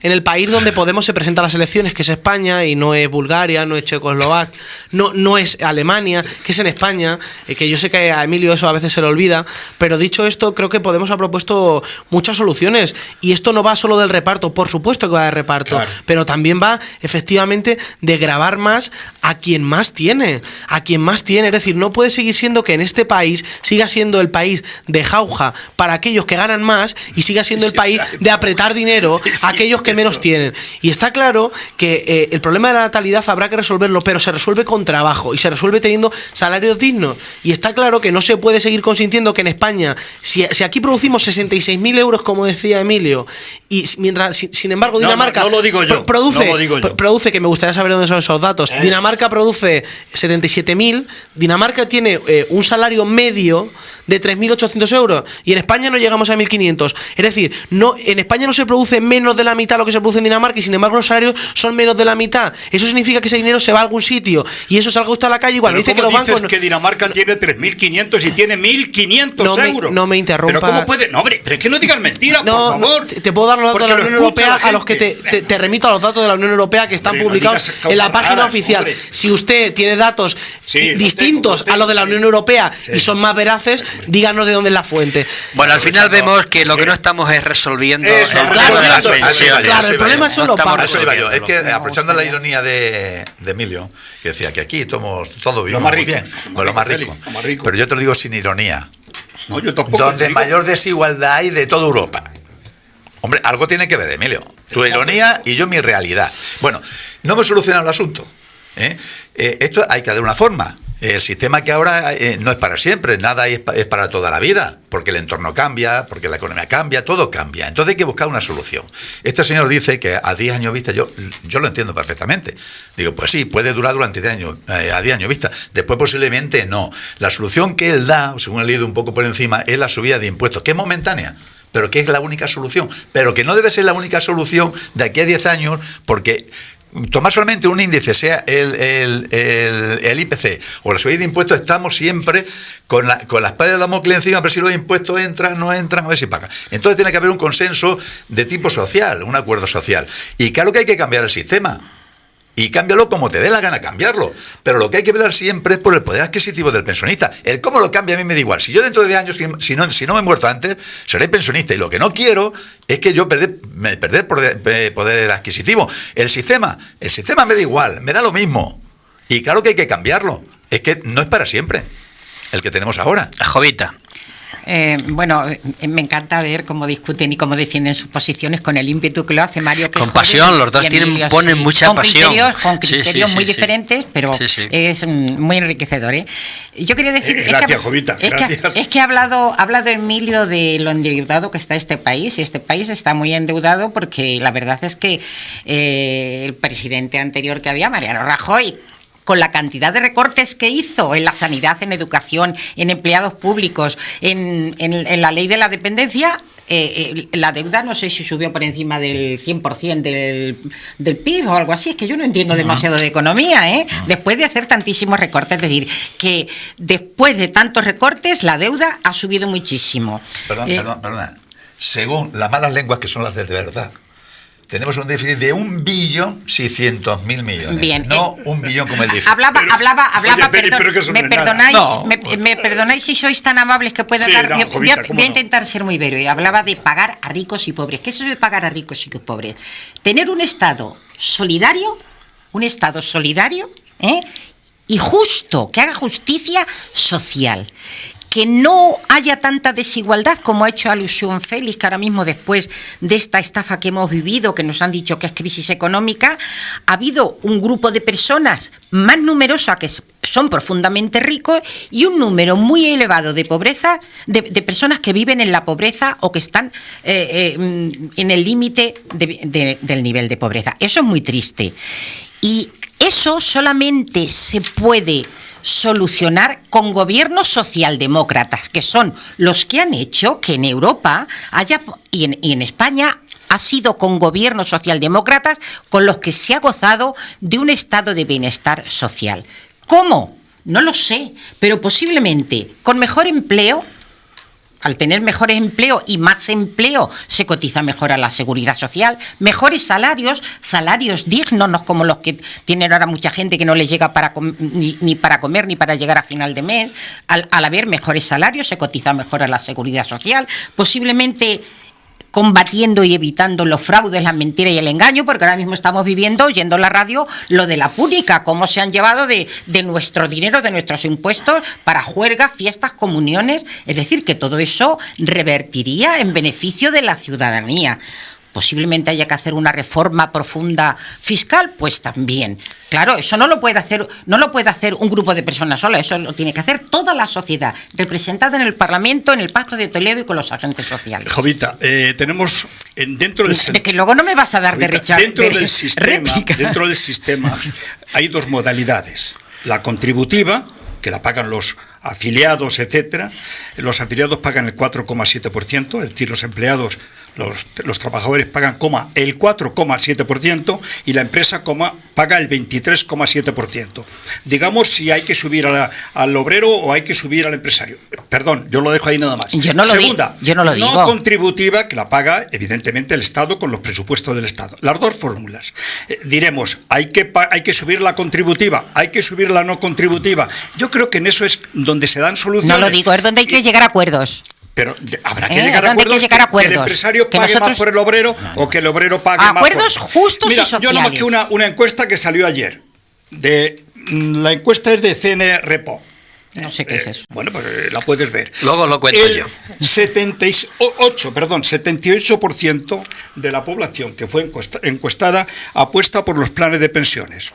en el país donde Podemos se presenta a las elecciones, que es España, y no es Bulgaria, no es Checoslovaquia, no es Alemania, que es en España, que yo sé que a Emilio eso a veces se le olvida, pero dicho esto, creo que Podemos ha propuesto muchas soluciones, y esto no va solo del reparto, por supuesto que va de reparto, claro, pero también va efectivamente de gravar más a quien más tiene, es decir, no puede seguir siendo que en este país siga siendo el país de jauja para aquellos que ganan más y siga siendo el país de apretar dinero a aquellos que menos tienen. Y está claro que el problema de la natalidad habrá que resolverlo, pero se resuelve con trabajo y se resuelve teniendo salarios dignos. Y está claro que no se puede seguir consintiendo que en España, si aquí producimos 66.000 euros, como decía Emilio, y mientras, sin embargo, Dinamarca
no lo digo yo,
produce, que me gustaría saber dónde son esos datos, Dinamarca produce 77.000, Dinamarca tiene un salario medio de 3.800 euros y en España no llegamos a 1.500. Es decir, en España no se produce menos de la mitad lo que se produce en Dinamarca, y sin embargo los salarios son menos de la mitad. Eso significa que ese dinero se va a algún sitio, y eso es algo que está a la calle. Igual dice que los bancos
que Dinamarca tiene 3.500 y tiene 1.500 euros.
No me interrumpa.
Pero ¿cómo puede? No, hombre, pero es que no digas mentiras, por favor.
Te puedo dar los datos de la Unión Europea, a los que te remito a los datos de la Unión Europea que están publicados en la página oficial. Hombre. Si usted tiene datos distintos a los de la Unión Europea y son más veraces, díganos de dónde es la fuente.
Bueno, al final vemos que lo que no estamos es resolviendo
el
tema de las pensiones.
Claro, el problema son los pagos.
Es que, aprovechando la ironía de Emilio, que decía que aquí todo vivimos muy bien, lo más rico. Pero yo te lo digo sin ironía.
No, yo tampoco.
Donde mayor desigualdad hay de toda Europa. Hombre, algo tiene que ver, Emilio. Tu ironía y yo mi realidad. Bueno, no hemos solucionado el asunto. Esto hay que dar una forma. El sistema que ahora no es para siempre, nada es para toda la vida, porque el entorno cambia, porque la economía cambia, todo cambia. Entonces hay que buscar una solución. Este señor dice que a 10 años vista, yo lo entiendo perfectamente. Digo, pues sí, puede durar durante 10 años, a 10 años vista. Después posiblemente no. La solución que él da, según he leído un poco por encima, es la subida de impuestos, que es momentánea, pero que es la única solución. Pero que no debe ser la única solución de aquí a 10 años, porque tomar solamente un índice, sea el IPC o la subida de impuestos, estamos siempre con la espada de Damocles encima, a ver si los impuestos entran, no entran, a ver si pagan. Entonces tiene que haber un consenso de tipo social, un acuerdo social. Y claro que hay que cambiar el sistema. Y cámbialo como te dé la gana cambiarlo. Pero lo que hay que velar siempre es por el poder adquisitivo del pensionista. El cómo lo cambia a mí me da igual. Si yo dentro de 10 años, si no me he muerto antes, seré pensionista. Y lo que no quiero es que yo perder poder adquisitivo. El sistema me da igual, me da lo mismo. Y claro que hay que cambiarlo. Es que no es para siempre el que tenemos ahora.
Jovita.
Bueno, me encanta ver cómo discuten y cómo defienden sus posiciones con el ímpetu que lo hace Mario. Que
con pasión, los dos ponen mucha pasión.
Con criterios muy diferentes, pero es muy enriquecedor. Yo quería decir...
Gracias, Jovita.
Es que ha hablado Emilio de lo endeudado que está este país, y este país está muy endeudado porque la verdad es que el presidente anterior que había, Mariano Rajoy, con la cantidad de recortes que hizo en la sanidad, en educación, en empleados públicos, en la ley de la dependencia, la deuda no sé si subió por encima del 100% del PIB o algo así. Es que yo no entiendo demasiado de economía, ¿eh? Después de hacer tantísimos recortes, es decir, que después de tantos recortes la deuda ha subido muchísimo.
Perdona. Según las malas lenguas, que son las de verdad, tenemos un déficit de 1.600.000 millones.
Bien,
no 1 billón como él dice.
Hablaba,
Oye, pero que eso no es
perdonáis,
nada.
me perdonáis si sois tan amables que pueda
Sí,
dar.
no, Jovita,
voy a intentar ser muy breve. Y hablaba de pagar a ricos y pobres. ¿Qué es eso de pagar a ricos y pobres? Tener un Estado solidario, y justo, que haga justicia social. Que no haya tanta desigualdad como ha hecho alusión Félix, que ahora mismo, después de esta estafa que hemos vivido, que nos han dicho que es crisis económica, ha habido un grupo de personas más numerosa que son profundamente ricos y un número muy elevado de pobreza, de personas que viven en la pobreza o que están en el límite del nivel de pobreza. Eso es muy triste. Y eso solamente se puede solucionar con gobiernos socialdemócratas, que son los que han hecho que en Europa haya, y en España ha sido con gobiernos socialdemócratas con los que se ha gozado de un estado de bienestar social. ¿Cómo? No lo sé, pero posiblemente con mejor empleo. Al tener mejores empleos y más empleo se cotiza mejor a la seguridad social, mejores salarios dignos, no como los que tienen ahora mucha gente que no les llega ni para comer ni para llegar a final de mes. Al haber mejores salarios se cotiza mejor a la seguridad social, posiblemente combatiendo y evitando los fraudes, las mentiras y el engaño, porque ahora mismo estamos viviendo, oyendo la radio, lo de la púnica, cómo se han llevado de nuestro dinero, de nuestros impuestos, para juergas, fiestas, comuniones. Es decir, que todo eso revertiría en beneficio de la ciudadanía. Posiblemente haya que hacer una reforma profunda fiscal, pues también. Claro, eso no lo puede hacer un grupo de personas solas, eso lo tiene que hacer toda la sociedad, representada en el Parlamento, en el Pacto de Toledo y con los agentes sociales.
Jovita, tenemos dentro del
de que luego no me vas a dar
Jovita, dentro del sistema hay dos modalidades: la contributiva, que la pagan los afiliados, etcétera. Los afiliados pagan el 4,7%, es decir, los empleados, los trabajadores pagan el 4,7% y la empresa paga el 23,7%. Digamos si hay que subir al obrero o hay que subir al empresario. Perdón, yo lo dejo ahí nada más. Segunda, no contributiva, que la paga evidentemente el Estado con los presupuestos del Estado. Las dos fórmulas. Diremos, hay que subir la contributiva, hay que subir la no contributiva. Yo creo que en eso es donde se dan soluciones.
No lo digo, es donde hay que llegar a acuerdos.
Pero habrá que llegar a acuerdos, que el empresario pague más por el obrero o que el obrero pague más por...
Acuerdos justos y sociales.
Yo nomás que una encuesta que salió ayer. La encuesta es de CN Repo.
No sé qué es eso.
Bueno, pues la puedes ver.
Luego lo cuento yo.
78% de la población que fue encuestada apuesta por los planes de pensiones.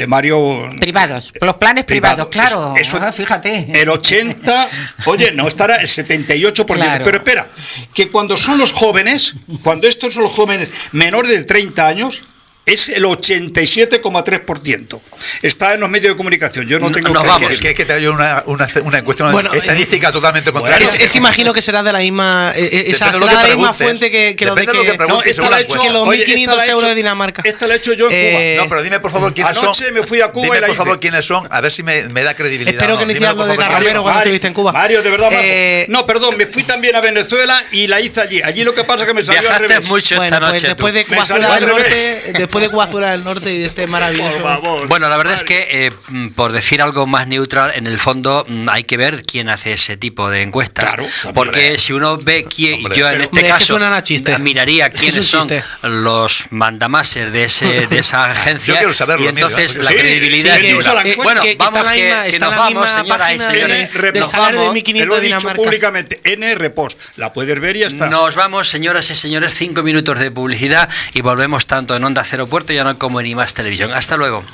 Mario...
Privados, los planes privados, claro.
Eso,
fíjate.
El 80%, oye, no estará el 78%. Claro. Pero espera, que cuando son los jóvenes, cuando estos son los jóvenes menores de 30 años, es el 87,3%. Está en los medios de comunicación. Yo no tengo
que te haya una encuesta, estadística totalmente contraria.
Imagino que será de la misma fuente que lo de que los 1.500 euros de Dinamarca.
Esta la he hecho yo en Cuba.
No, pero dime por favor quiénes son.
Anoche me fui a Cuba
dime,
y la
por favor
hice.
quiénes son, a ver si me da credibilidad.
Espero que no hicieras lo de Carramero cuando estuviste en Cuba.
Mario, de verdad. No, perdón, me fui también a Venezuela y la hice allí. Allí lo que pasa es que me salió al revés.
Mucho esta noche.
Después de Cuba Azul del Norte y de este maravilloso.
Por favor.
Bueno, la verdad es que, por decir algo más neutral, en el fondo hay que ver quién hace ese tipo de encuestas.
Claro,
porque si uno ve quién, yo en este caso miraría quiénes son los mandamases de esa agencia.
Yo quiero saberlo,
y entonces la
sí,
credibilidad.
Sí,
bueno, vamos que nos vamos, señoras y señores.
Del salario de 1.500
lo he
de
dicho
Dinamarca.
públicamente, N-Repost. La puedes ver y ya está.
Nos vamos, señoras y señores, 5 minutos de publicidad y volvemos tanto en Onda Cero Puerto ya no como en IMAX Televisión. Hasta luego.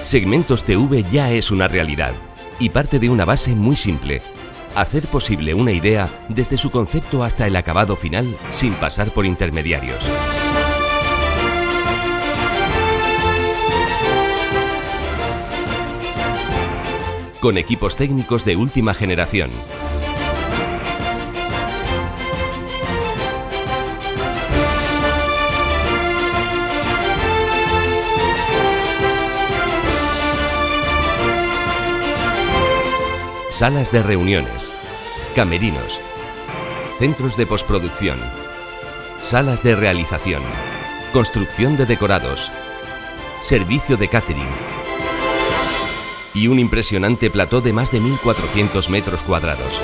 Segmentos TV ya es una realidad y parte de una base muy simple. Hacer posible una idea desde su concepto hasta el acabado final sin pasar por intermediarios. Con equipos técnicos de última generación. Salas de reuniones, camerinos, centros de postproducción, salas de realización, construcción de decorados, servicio de catering y un impresionante plató de más de 1.400 metros cuadrados.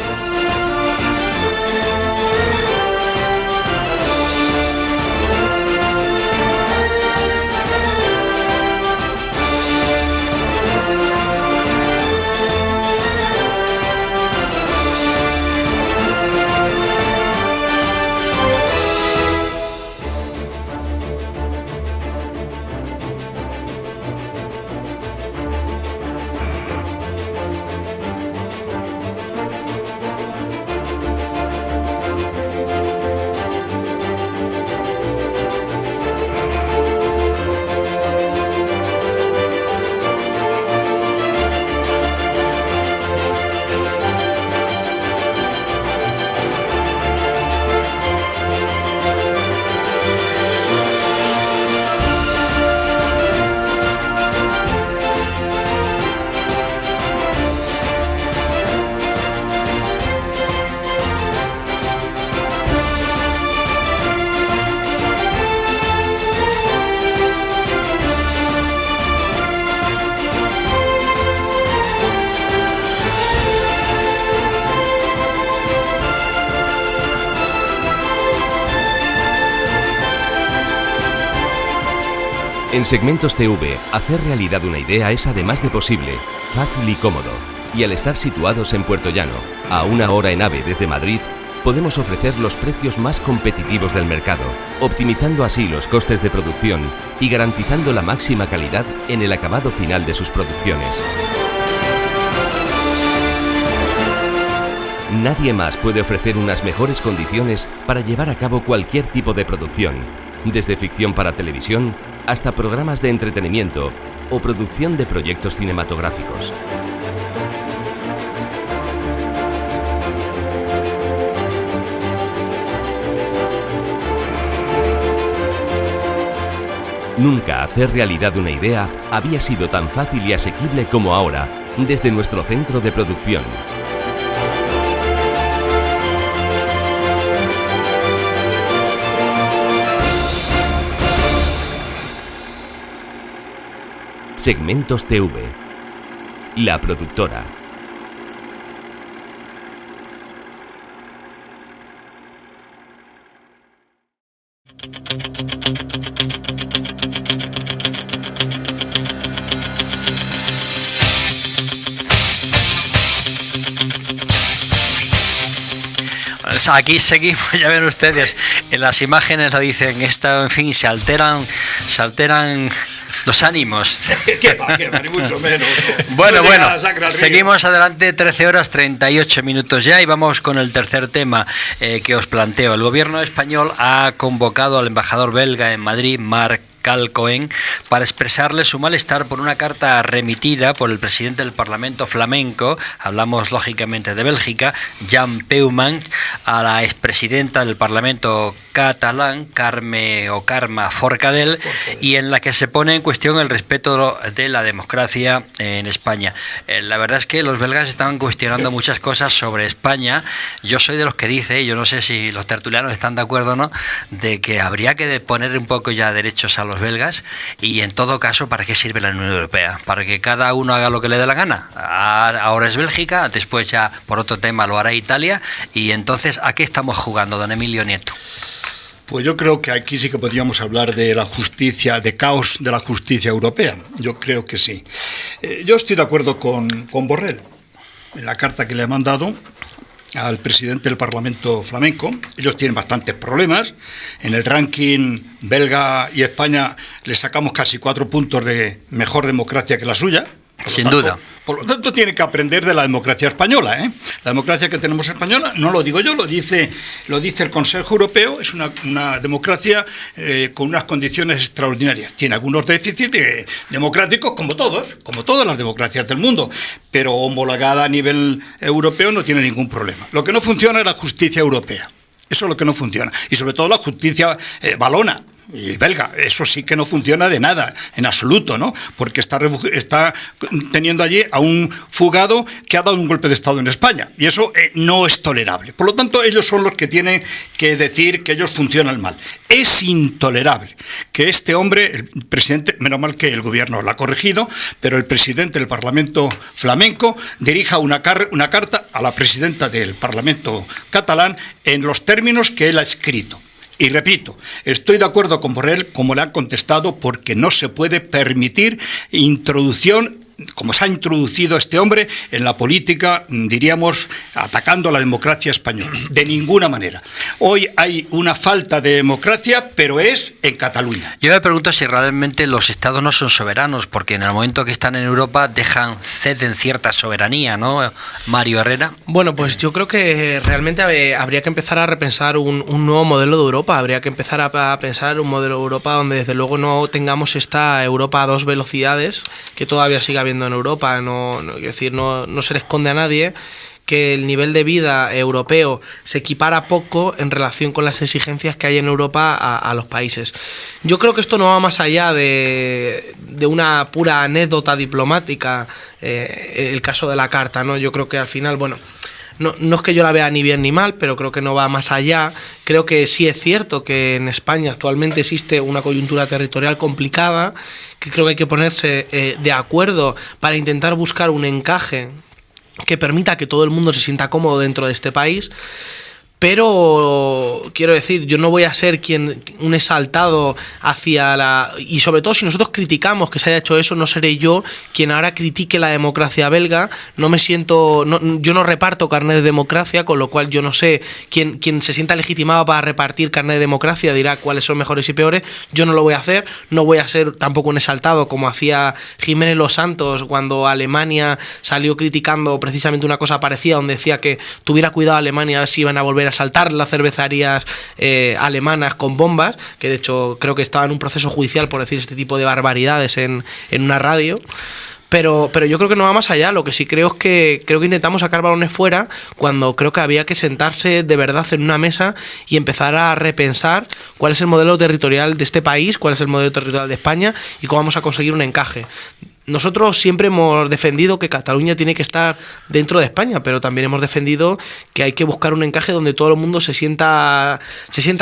En Segmentos TV, hacer realidad una idea es además de posible, fácil y cómodo. Y al estar situados en Puerto Llano, a 1 hora en AVE desde Madrid, podemos ofrecer los precios más competitivos del mercado, optimizando así los costes de producción y garantizando la máxima calidad en el acabado final de sus producciones. Nadie más puede ofrecer unas mejores condiciones para llevar a cabo cualquier tipo de producción, desde ficción para televisión hasta programas de entretenimiento o producción de proyectos cinematográficos. Nunca hacer realidad una idea había sido tan fácil y asequible como ahora, desde nuestro centro de producción. Segmentos TV, la productora.
Aquí seguimos, ya ven ustedes, en las imágenes lo dicen, en fin, se alteran los ánimos.
¿Qué va, ni mucho menos.
Bueno, seguimos adelante, 13 horas 38 minutos ya y vamos con el tercer tema que os planteo. El gobierno español ha convocado al embajador belga en Madrid, Marc Calcoen, para expresarle su malestar por una carta remitida por el presidente del Parlamento flamenco, hablamos lógicamente de Bélgica, Jan Peumans, a la expresidenta del Parlamento catalán, Carme Forcadell, y en la que se pone en cuestión el respeto de la democracia en España. La verdad es que los belgas estaban cuestionando muchas cosas sobre España. Yo soy de los que dice, yo no sé si los tertulianos están de acuerdo o no, de que habría que poner un poco ya derechos a los belgas, y en todo caso, ¿para qué sirve la Unión Europea? Para que cada uno haga lo que le dé la gana. Ahora es Bélgica, después ya por otro tema lo hará Italia, y entonces ¿a qué estamos jugando, don Emilio Nieto?
Pues yo creo que aquí sí que podríamos hablar de la justicia, de caos de la justicia europea. Yo creo que sí. Yo estoy de acuerdo con Borrell en la carta que le ha mandado al presidente del Parlamento flamenco. Ellos tienen bastantes problemas. En el ranking belga y España le sacamos casi 4 puntos de mejor democracia que la suya.
Sin duda.
Por lo tanto, tiene que aprender de la democracia española, ¿eh? La democracia que tenemos española, no lo digo yo, lo dice el Consejo Europeo, es una democracia con unas condiciones extraordinarias. Tiene algunos déficits democráticos, como todas las democracias del mundo, pero homologada a nivel europeo no tiene ningún problema. Lo que no funciona es la justicia europea. Eso es lo que no funciona. Y sobre todo la justicia valona y belga. Eso sí que no funciona de nada, en absoluto, ¿no? Porque está teniendo allí a un fugado que ha dado un golpe de Estado en España. Y eso no es tolerable. Por lo tanto, ellos son los que tienen que decir que ellos funcionan mal. Es intolerable que este hombre, el presidente, menos mal que el gobierno lo ha corregido, pero el presidente del Parlamento flamenco dirija una carta a la presidenta del Parlamento catalán en los términos que él ha escrito. Y repito, estoy de acuerdo con Borrell, como le han contestado, porque no se puede permitir introducción, como se ha introducido este hombre, en la política, diríamos, atacando a la democracia española. De ninguna manera. Hoy hay una falta de democracia, pero es en Cataluña.
Yo me pregunto si realmente los estados no son soberanos, porque en el momento que están en Europa ceden cierta soberanía, ¿no, Mario Herrera?
Bueno, pues yo creo que realmente habría que empezar a repensar un nuevo modelo de Europa. Habría que empezar a pensar un modelo de Europa donde desde luego no tengamos esta Europa a dos velocidades que todavía sigue habiendo en Europa. Es decir, no se le esconde a nadie que el nivel de vida europeo se equipara poco en relación con las exigencias que hay en Europa a los países. Yo creo que esto no va más allá de una pura anécdota diplomática, el caso de la carta, ¿no? Yo creo que al final, bueno, no es que yo la vea ni bien ni mal, pero creo que no va más allá. Creo que sí es cierto que en España actualmente existe una coyuntura territorial complicada, que creo que hay que ponerse de acuerdo para intentar buscar un encaje que permita que todo el mundo se sienta cómodo dentro de este país. Pero quiero decir, yo no voy a ser un exaltado hacia y sobre todo si nosotros criticamos que se haya hecho eso, no seré yo quien ahora critique la democracia belga. Yo no reparto carnet de democracia, con lo cual yo no sé quién se sienta legitimado para repartir carnet de democracia dirá cuáles son mejores y peores. Yo no lo voy a hacer, no voy a ser tampoco un exaltado como hacía Jiménez Los Santos cuando Alemania salió criticando precisamente una cosa parecida, donde decía que tuviera cuidado Alemania a ver si iban a volver a saltar las cervecerías alemanas con bombas, que de hecho creo que estaba en un proceso judicial por decir este tipo de barbaridades en una radio. Pero yo creo que no va más allá. Lo que sí creo es que intentamos sacar balones fuera cuando creo que había que sentarse de verdad en una mesa y empezar a repensar cuál es el modelo territorial de este país, cuál es el modelo territorial de España y cómo vamos a conseguir un encaje. Nosotros siempre hemos defendido que Cataluña tiene que estar dentro de España, pero también hemos defendido que hay que buscar un encaje donde todo el mundo se sienta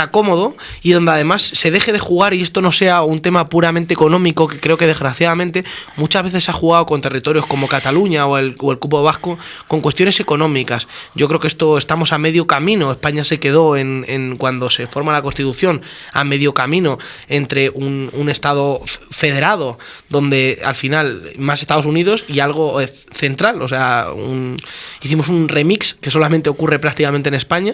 cómodo y donde además se deje de jugar y esto no sea un tema puramente económico, que creo que desgraciadamente muchas veces se ha jugado con territorios como Cataluña o el cupo vasco con cuestiones económicas. Yo creo que estamos a medio camino. España se quedó cuando se forma la Constitución a medio camino entre un Estado federado donde al final más Estados Unidos y algo central, o sea, hicimos un remix que solamente ocurre prácticamente en España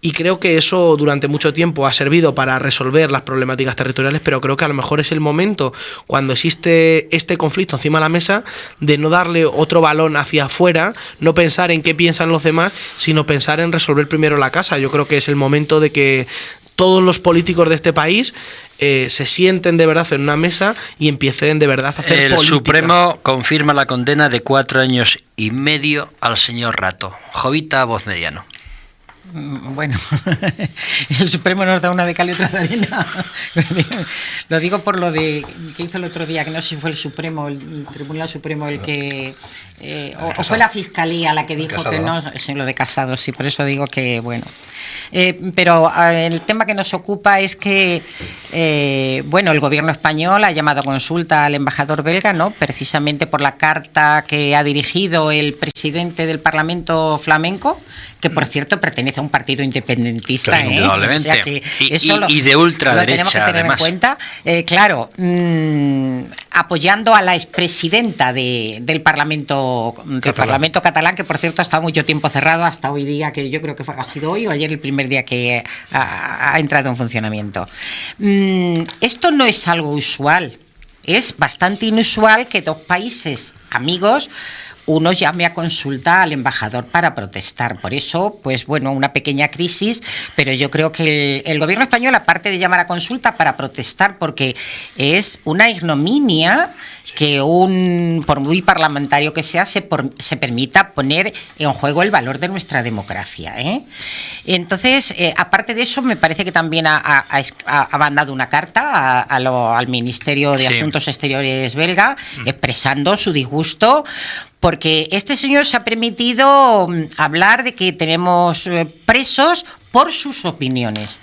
y creo que eso durante mucho tiempo ha servido para resolver las problemáticas territoriales, pero creo que a lo mejor es el momento, cuando existe este conflicto encima de la mesa, de no darle otro balón hacia afuera, no pensar en qué piensan los demás, sino pensar en resolver primero la casa. Yo creo que es el momento de que todos los políticos de este país se sienten de verdad en una mesa y empiecen de verdad a hacer política.
El Supremo confirma la condena de 4 años y medio al señor Rato. Jovita Voz Mediano.
Bueno, el Supremo nos da una de cal y otra de arena. Lo digo por lo que hizo el otro día, que no sé si fue el Supremo, el Tribunal Supremo el que... o fue la Fiscalía la que dijo Casado, que no... Sí, lo de Casado, sí, por eso digo que, bueno... pero el tema que nos ocupa es que, el gobierno español ha llamado a consulta al embajador belga, ¿no? Precisamente por la carta que ha dirigido el presidente del Parlamento flamenco, que por cierto pertenece a un partido independentista,
indudablemente.
O sea que
y de ultraderecha,
lo tenemos que tener
además.
En cuenta. Apoyando a la expresidenta del Parlamento catalán, que por cierto ha estado mucho tiempo cerrado hasta hoy día, que yo creo que ha sido hoy o ayer el primer día que ha entrado en funcionamiento. Esto no es algo usual. Es bastante inusual que dos países amigos uno llame a consulta al embajador para protestar. Por eso, pues bueno, una pequeña crisis, pero yo creo que el gobierno español, aparte de llamar a consulta para protestar, porque es una ignominia que por muy parlamentario que sea, se permita poner en juego el valor de nuestra democracia, ¿eh? Entonces, aparte de eso, me parece que también ha mandado una carta al Ministerio de Asuntos Exteriores belga, expresando su disgusto, porque este señor se ha permitido hablar de que tenemos presos por sus opiniones.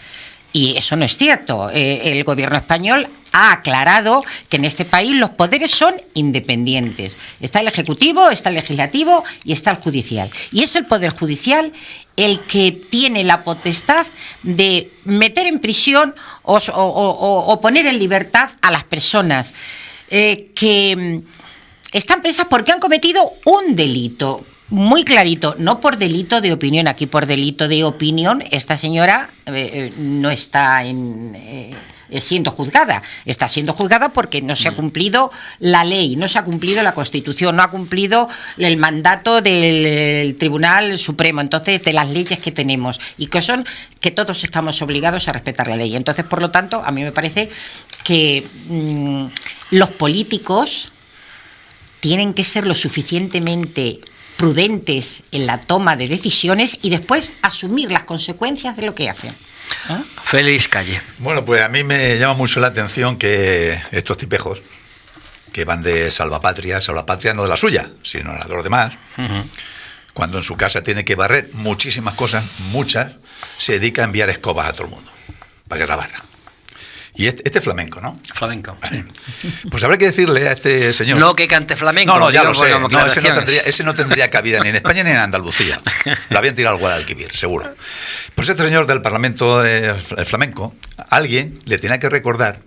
Y eso no es cierto. El gobierno español ha aclarado que en este país los poderes son independientes. Está el Ejecutivo, está el Legislativo y está el Judicial. Y es el Poder Judicial el que tiene la potestad de meter en prisión o poner en libertad a las personas que están presas porque han cometido un delito. Muy clarito, no por delito de opinión. Aquí por delito de opinión esta señora no está siendo juzgada. Está siendo juzgada porque no se ha cumplido la ley, no se ha cumplido la Constitución, no ha cumplido el mandato del Tribunal Supremo, entonces de las leyes que tenemos, y que son que todos estamos obligados a respetar la ley. Entonces, por lo tanto, a mí me parece que los políticos tienen que ser lo suficientemente prudentes en la toma de decisiones y después asumir las consecuencias de lo que hacen.
Félix Calle.
Bueno, pues a mí me llama mucho la atención que estos tipejos que van de salvapatria no de la suya, sino de los demás, cuando en su casa tiene que barrer muchísimas cosas, muchas, se dedica a enviar escobas a todo el mundo para que la barra. Y este es flamenco, ¿no?
Flamenco.
Pues habrá que decirle a este señor...
No que cante flamenco.
No, ya lo sé. No, ese no tendría cabida ni en España ni en Andalucía. Lo habían tirado al Guadalquivir, seguro. Pues este señor del Parlamento flamenco, alguien le tenía que recordar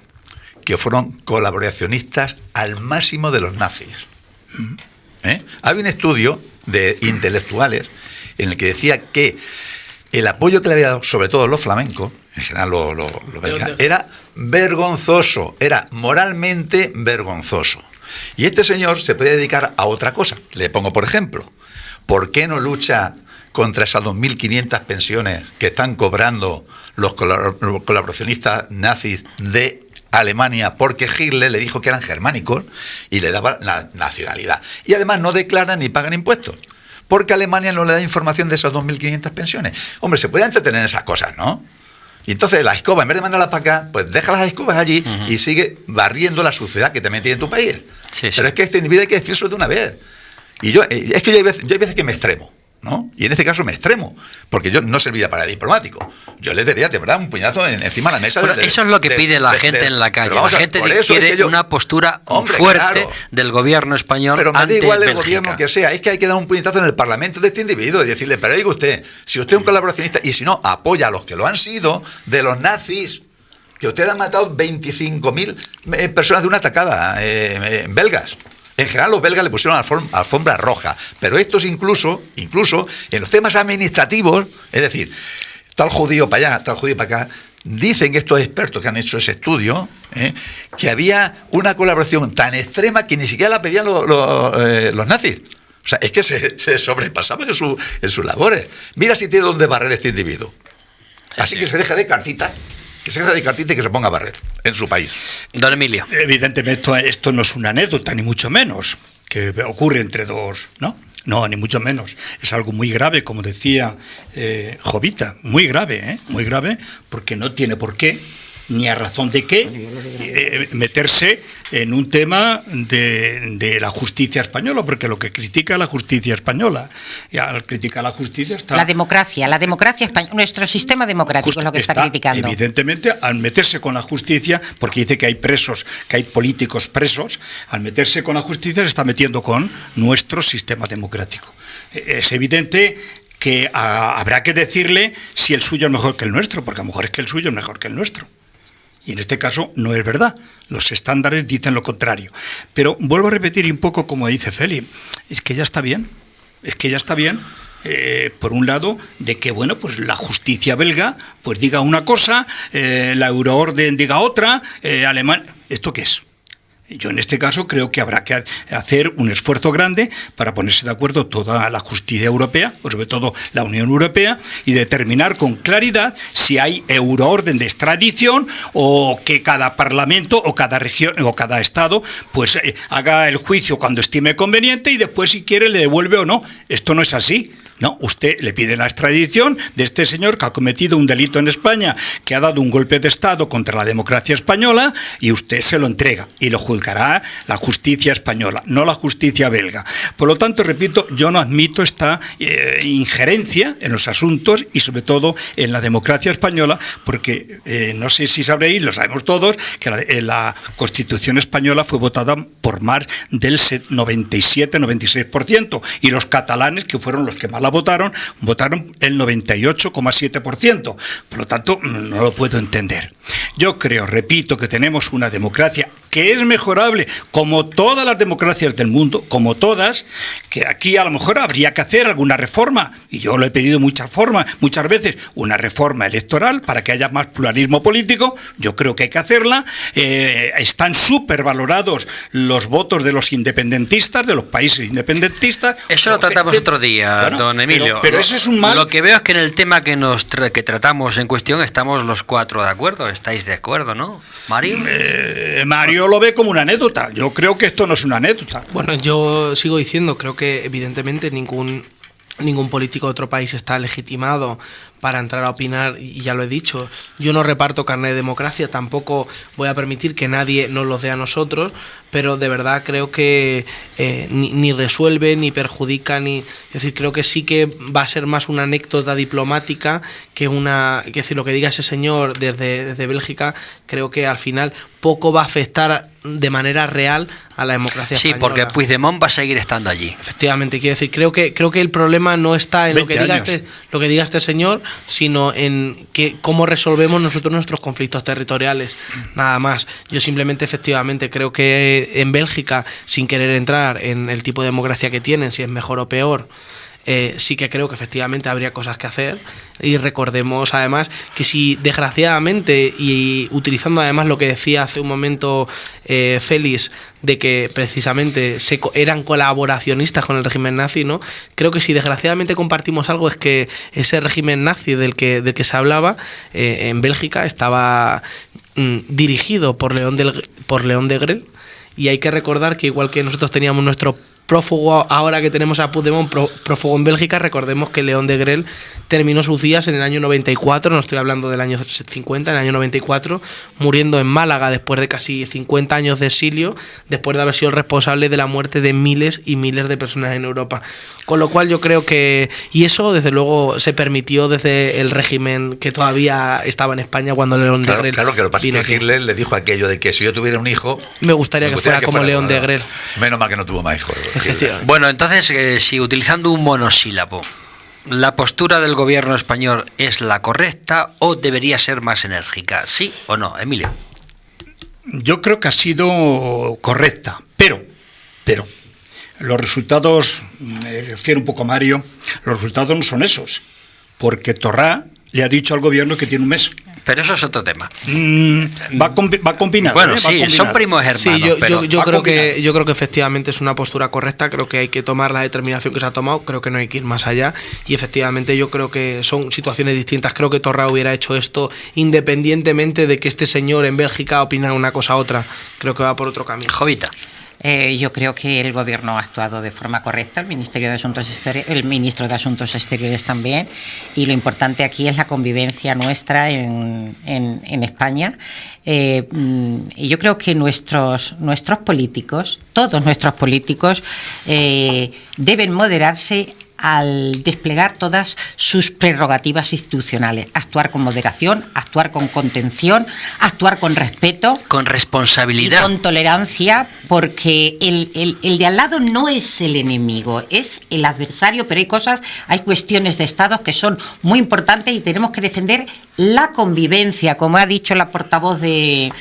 que fueron colaboracionistas al máximo de los nazis. Había un estudio de intelectuales en el que decía que el apoyo que le había dado, sobre todo los flamencos, en general los belgas, era vergonzoso, era moralmente vergonzoso. Y este señor se puede dedicar a otra cosa. Le pongo por ejemplo, ¿por qué no lucha contra esas 2.500 pensiones que están cobrando los colaboracionistas nazis de Alemania? Porque Hitler le dijo que eran germánicos y le daba la nacionalidad. Y además no declaran ni pagan impuestos, porque Alemania no le da información de esas 2.500 pensiones. Hombre, se puede entretener en esas cosas, ¿no? Y entonces la escoba, en vez de mandarla para acá, pues deja las escobas allí y sigue barriendo la suciedad que también tiene tu país. Sí, pero es que este individuo hay que decirlo de una vez. Y yo hay veces que me extremo, ¿no? Y en este caso me extremo, porque yo no serviría para diplomático. Yo le daría de verdad un puñazo encima de la mesa.
Bueno, eso es lo que pide la gente en la calle. La gente quiere una postura fuerte del gobierno español.
Pero me da igual el
Bélgica.
gobierno que sea, es que hay que dar un puñetazo en el Parlamento de este individuo y decirle, pero diga usted, si usted es un colaboracionista y si no, apoya a los que lo han sido, de los nazis, que usted ha matado 25.000 personas de una atacada belgas. En general los belgas le pusieron alfombra roja, pero estos incluso en los temas administrativos, es decir, tal judío para allá, tal judío para acá, dicen estos expertos que han hecho ese estudio, que había una colaboración tan extrema que ni siquiera la pedían los nazis. O sea, es que se sobrepasaban en sus labores. Mira si tiene dónde barrer este individuo. Así que se deja de cartita. Que se deje de cartita y que se ponga a barrer en su país.
Don Emilio.
Evidentemente esto no es una anécdota, ni mucho menos, que ocurre entre dos, ¿no? No, ni mucho menos. Es algo muy grave, como decía Jovita, muy grave, porque no tiene por qué, ni a razón de qué, meterse en un tema de la justicia española, porque lo que critica la justicia española, y al criticar la justicia está...
La democracia española, nuestro sistema democrático es lo que está criticando.
Evidentemente, al meterse con la justicia, porque dice que hay presos, que hay políticos presos, al meterse con la justicia se está metiendo con nuestro sistema democrático. Es evidente que habrá que decirle si el suyo es mejor que el nuestro, porque a lo mejor es que el suyo es mejor que el nuestro. Y en este caso no es verdad. Los estándares dicen lo contrario. Pero vuelvo a repetir un poco como dice Feli. Es que ya está bien. Por un lado, de que bueno, pues la justicia belga pues diga una cosa, la euroorden diga otra, Alemania. ¿Esto qué es? Yo en este caso creo que habrá que hacer un esfuerzo grande para ponerse de acuerdo toda la justicia europea, o sobre todo la Unión Europea, y determinar con claridad si hay euroorden de extradición o que cada parlamento o cada región o cada estado pues haga el juicio cuando estime conveniente y después si quiere le devuelve o no. Esto no es así. No, usted le pide la extradición de este señor que ha cometido un delito en España, que ha dado un golpe de Estado contra la democracia española, y usted se lo entrega y lo juzgará la justicia española, no la justicia belga. Por lo tanto, repito, yo no admito esta injerencia en los asuntos y sobre todo en la democracia española, porque no sé si sabréis, lo sabemos todos, que la Constitución española fue votada por más del 97-96%, y los catalanes, que fueron los que más la votaron el 98,7%. Por lo tanto, no lo puedo entender. Yo creo, repito, que tenemos una democracia que es mejorable, como todas las democracias del mundo, como todas, que aquí a lo mejor habría que hacer alguna reforma, y yo lo he pedido muchas veces, una reforma electoral para que haya más pluralismo político. Yo creo que hay que hacerla. Están supervalorados los votos de los independentistas, de los países independentistas.
Eso lo tratamos otro día, bueno, don Emilio.
Pero ese es un mal.
Lo que veo es que en el tema que tratamos en cuestión estamos los cuatro de acuerdo. ¿Estáis de acuerdo, no? ¿Mario?
Mario lo ve como una anécdota. Yo creo que esto no es una anécdota.
Bueno, yo sigo diciendo, creo que evidentemente ningún político de otro país está legitimado para entrar a opinar, y ya lo he dicho, yo no reparto carnet de democracia, tampoco voy a permitir que nadie nos lo dé a nosotros, pero de verdad creo que ni resuelve, ni perjudica, es decir, creo que sí que va a ser más una anécdota diplomática que es decir, lo que diga ese señor desde Bélgica, creo que al final poco va a afectar de manera real a la democracia española.
Sí, porque Puigdemont va a seguir estando allí.
Efectivamente, quiero decir, creo que el problema no está en lo que diga este señor, sino en cómo resolvemos nosotros nuestros conflictos territoriales, nada más. Yo simplemente, efectivamente, creo que en Bélgica, sin querer entrar en el tipo de democracia que tienen, si es mejor o peor, sí que creo que efectivamente habría cosas que hacer, y recordemos además que si desgraciadamente, y utilizando además lo que decía hace un momento Félix, de que precisamente eran colaboracionistas con el régimen nazi, ¿no? Creo que si desgraciadamente compartimos algo es que ese régimen nazi del que se hablaba en Bélgica estaba dirigido por León Degrelle, y hay que recordar que igual que nosotros teníamos nuestro prófugo, ahora que tenemos a Puigdemont prófugo en Bélgica, recordemos que León Degrelle terminó sus días en el año 94, no estoy hablando del año 50, en el año 94, muriendo en Málaga después de casi 50 años de exilio, después de haber sido el responsable de la muerte de miles y miles de personas en Europa. Con lo cual yo creo que, y eso desde luego se permitió desde el régimen que todavía estaba en España cuando León Degrelle.
Claro, que lo que pasa es que Hitler le dijo aquello de que si yo tuviera un hijo,
me gustaría que fuera como León Degrelle.
Menos mal que no tuvo más hijos.
Bueno, entonces, si utilizando un monosílabo, ¿la postura del gobierno español es la correcta o debería ser más enérgica? ¿Sí o no, Emilio?
Yo creo que ha sido correcta, pero los resultados, me refiero un poco a Mario, los resultados no son esos, porque Torra le ha dicho al gobierno que tiene un mes.
Pero eso es otro tema.
Va combinado.
Bueno, sí, son primos hermanos.
Sí, yo creo que efectivamente es una postura correcta. Creo que hay que tomar la determinación que se ha tomado. Creo que no hay que ir más allá. Y efectivamente yo creo que son situaciones distintas. Creo que Torra hubiera hecho esto independientemente de que este señor en Bélgica opinara una cosa u otra. Creo que va por otro camino.
Jovita.
Yo creo que el gobierno ha actuado de forma correcta, el ministro de Asuntos Exteriores también, y lo importante aquí es la convivencia nuestra en España. Y yo creo que nuestros políticos, todos nuestros políticos, deben moderarse al desplegar todas sus prerrogativas institucionales, actuar con moderación, actuar con contención, actuar con respeto,
con responsabilidad
y con tolerancia, porque el de al lado no es el enemigo, es el adversario, pero hay cuestiones de Estados que son muy importantes y tenemos que defender la convivencia, como ha dicho la portavoz del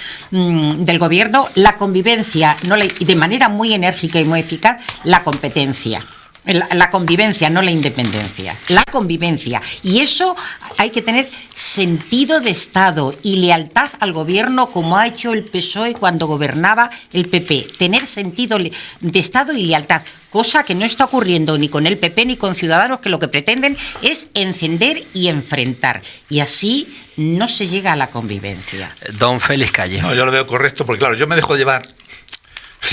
gobierno, la convivencia, de manera muy enérgica y muy eficaz, la competencia. La convivencia, no la independencia. La convivencia. Y eso hay que tener sentido de Estado y lealtad al gobierno, como ha hecho el PSOE cuando gobernaba el PP. Tener sentido de Estado y lealtad. Cosa que no está ocurriendo ni con el PP ni con Ciudadanos, que lo que pretenden es encender y enfrentar. Y así no se llega a la convivencia.
Don Félix Calle.
No, yo lo veo correcto, porque claro, yo me dejo llevar,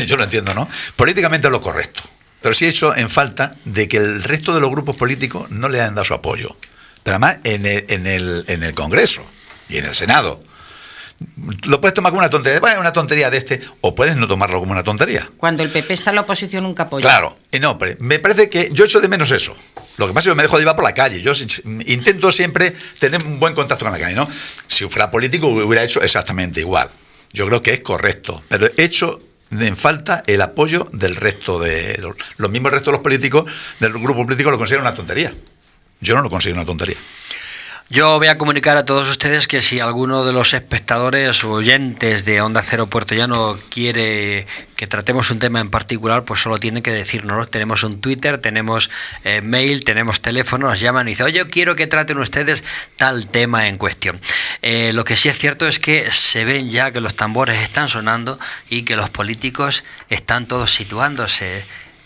yo lo entiendo, ¿no? Políticamente es lo correcto. Pero sí he hecho en falta de que el resto de los grupos políticos no le hayan dado su apoyo. Pero además en el Congreso y en el Senado. Lo puedes tomar como una tontería, bueno, una tontería de este, o puedes no tomarlo como una tontería.
Cuando el PP está en la oposición nunca apoya.
Claro, no, pero me parece que yo echo de menos eso. Lo que pasa es que me dejo llevar por la calle. Yo intento siempre tener un buen contacto con la calle, ¿no? Si fuera político hubiera hecho exactamente igual. Yo creo que es correcto, pero he hecho en falta el apoyo del resto de los mismos restos de los políticos, del grupo político, lo consideran una tontería. Yo no lo considero una tontería.
Yo voy a comunicar a todos ustedes que si alguno de los espectadores o oyentes de Onda Cero Puerto Llano quiere que tratemos un tema en particular, pues solo tienen que decírnoslo. Tenemos un Twitter, tenemos mail, tenemos teléfono, nos llaman y dicen, oye, quiero que traten ustedes tal tema en cuestión. Lo que sí es cierto es que se ven ya que los tambores están sonando y que los políticos están todos situándose.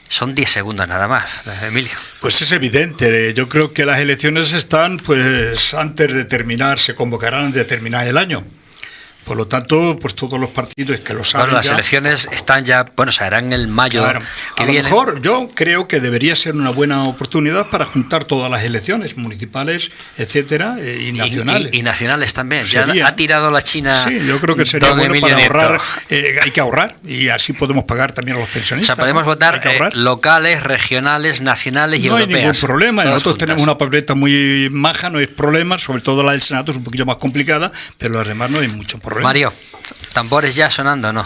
Son 10 segundos nada más, Emilio.
Pues es evidente. Yo creo que las elecciones están, pues antes de terminar, se convocarán antes de terminar el año. Por lo tanto, pues todos los partidos que lo saben.
Bueno, las
ya,
elecciones están ya, bueno, se harán en el mayo.
Claro,
que
a
viene.
lo mejor yo creo que debería ser una buena oportunidad para juntar todas las elecciones municipales, etcétera, y nacionales.
Y nacionales también.
Sería,
ya ha tirado la China.
Sí, yo creo que sería bueno
Emilio
para
Nieto.
ahorrar. Hay que ahorrar y así podemos pagar también a los
O
pensionistas.
sea, podemos votar
Hay que ahorrar.
locales, regionales, nacionales y
no
europeas.
hay ningún problema.
Todas
Nosotros
juntas.
tenemos una papeleta muy maja, no hay problema, sobre todo la del Senado es un poquillo más complicada, pero las demás no hay mucho problema.
Mario, tambores ya sonando, ¿no?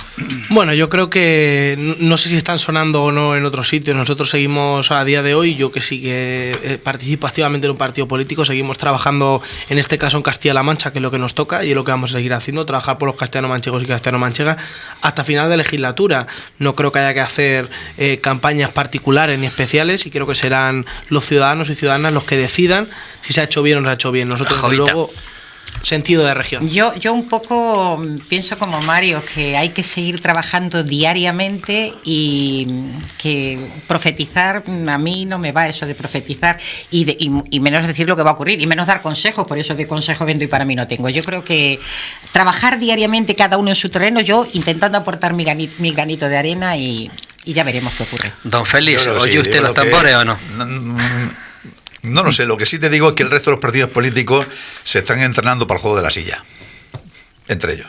Bueno, yo creo que no sé si están sonando o no en otros sitios. Nosotros seguimos a día de hoy, yo que sí que participo activamente en un partido político, seguimos trabajando en este caso en Castilla-La Mancha, que es lo que nos toca y es lo que vamos a seguir haciendo, trabajar por los castellano-manchegos y castellano-manchegas hasta final de legislatura. No creo que haya que hacer campañas particulares ni especiales y creo que serán los ciudadanos y ciudadanas los que decidan si se ha hecho bien o no se ha hecho bien. Nosotros, desde luego, sentido de región.
Yo un poco pienso como Mario, que hay que seguir trabajando diariamente y que profetizar, a mí no me va eso de profetizar y menos decir lo que va a ocurrir y menos dar consejos, por eso de consejo vendo y para mí no tengo. Yo creo que trabajar diariamente cada uno en su terreno, yo intentando aportar mi granito de arena y ya veremos qué ocurre.
Don Félix, ¿oye
sí,
usted los tambores o no?
No lo sé, lo que sí te digo es que el resto de los partidos políticos se están entrenando para el juego de la silla, entre ellos.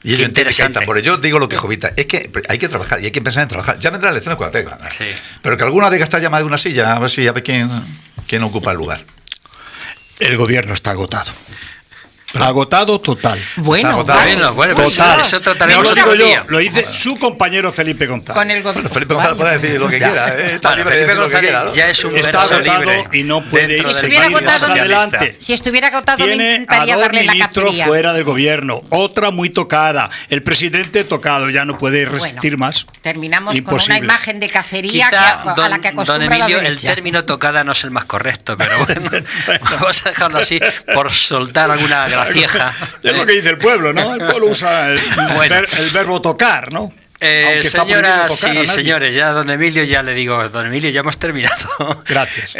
Y ellos entienden que hay tambores. Yo digo lo que Jovita, es que hay que trabajar y hay que pensar en trabajar. Ya vendrán las elecciones cuando tengan.
Sí.
Pero que alguna diga estar llamada de una silla, a ver quién ocupa el lugar.
El gobierno está agotado. Agotado total.
Bueno,
Bueno,
Total.
eso
No
trataremos
lo digo
otro
yo,
día.
lo dice su compañero Felipe González.
con el gobierno.
Felipe González puede decir lo que quiera. Está
Bueno,
libre de
Felipe
decir lo que
González
quiera, ¿no?
ya es un
Está
verso
agotado
libre
y no puede
dentro
ir
Si
del
estuviera
Partido
más
agotado,
Socialista.
adelante.
Si estuviera agotado, me
Tiene a
intentaría
dos
darle la
ministros
cacería.
fuera del gobierno, otra muy tocada, el presidente tocado, ya no puede resistir
Bueno,
más.
Terminamos
Imposible.
con una imagen de cacería
Quizá,
a la que
don
acostumbra
Emilio,
la
el
derecha.
término tocada no es el más correcto, pero bueno, vamos a dejarlo así por soltar alguna gracieja.
Es lo que dice el pueblo, ¿no? El pueblo usa
Bueno.
el verbo tocar, ¿no? Aunque está prohibido
Señoras
tocar a
y
nadie.
señores, ya don Emilio, ya le digo, don Emilio, ya hemos terminado.
Gracias.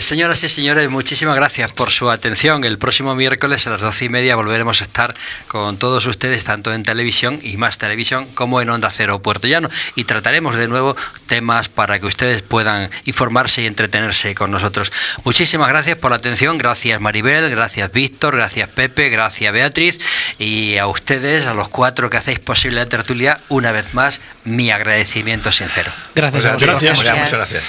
Señoras y señores, muchísimas gracias por su atención. El próximo miércoles a las 12:30 volveremos a estar con todos ustedes, tanto en televisión y más televisión, como en Onda Cero Puerto Llano. Y trataremos de nuevo temas para que ustedes puedan informarse y entretenerse con nosotros. Muchísimas gracias por la atención. Gracias Maribel, gracias Víctor, gracias Pepe, gracias Beatriz. Y a ustedes, a los 4 que hacéis posible la tertulia, una vez más, mi agradecimiento sincero.
Gracias a vosotros.
Gracias.
Muchas gracias.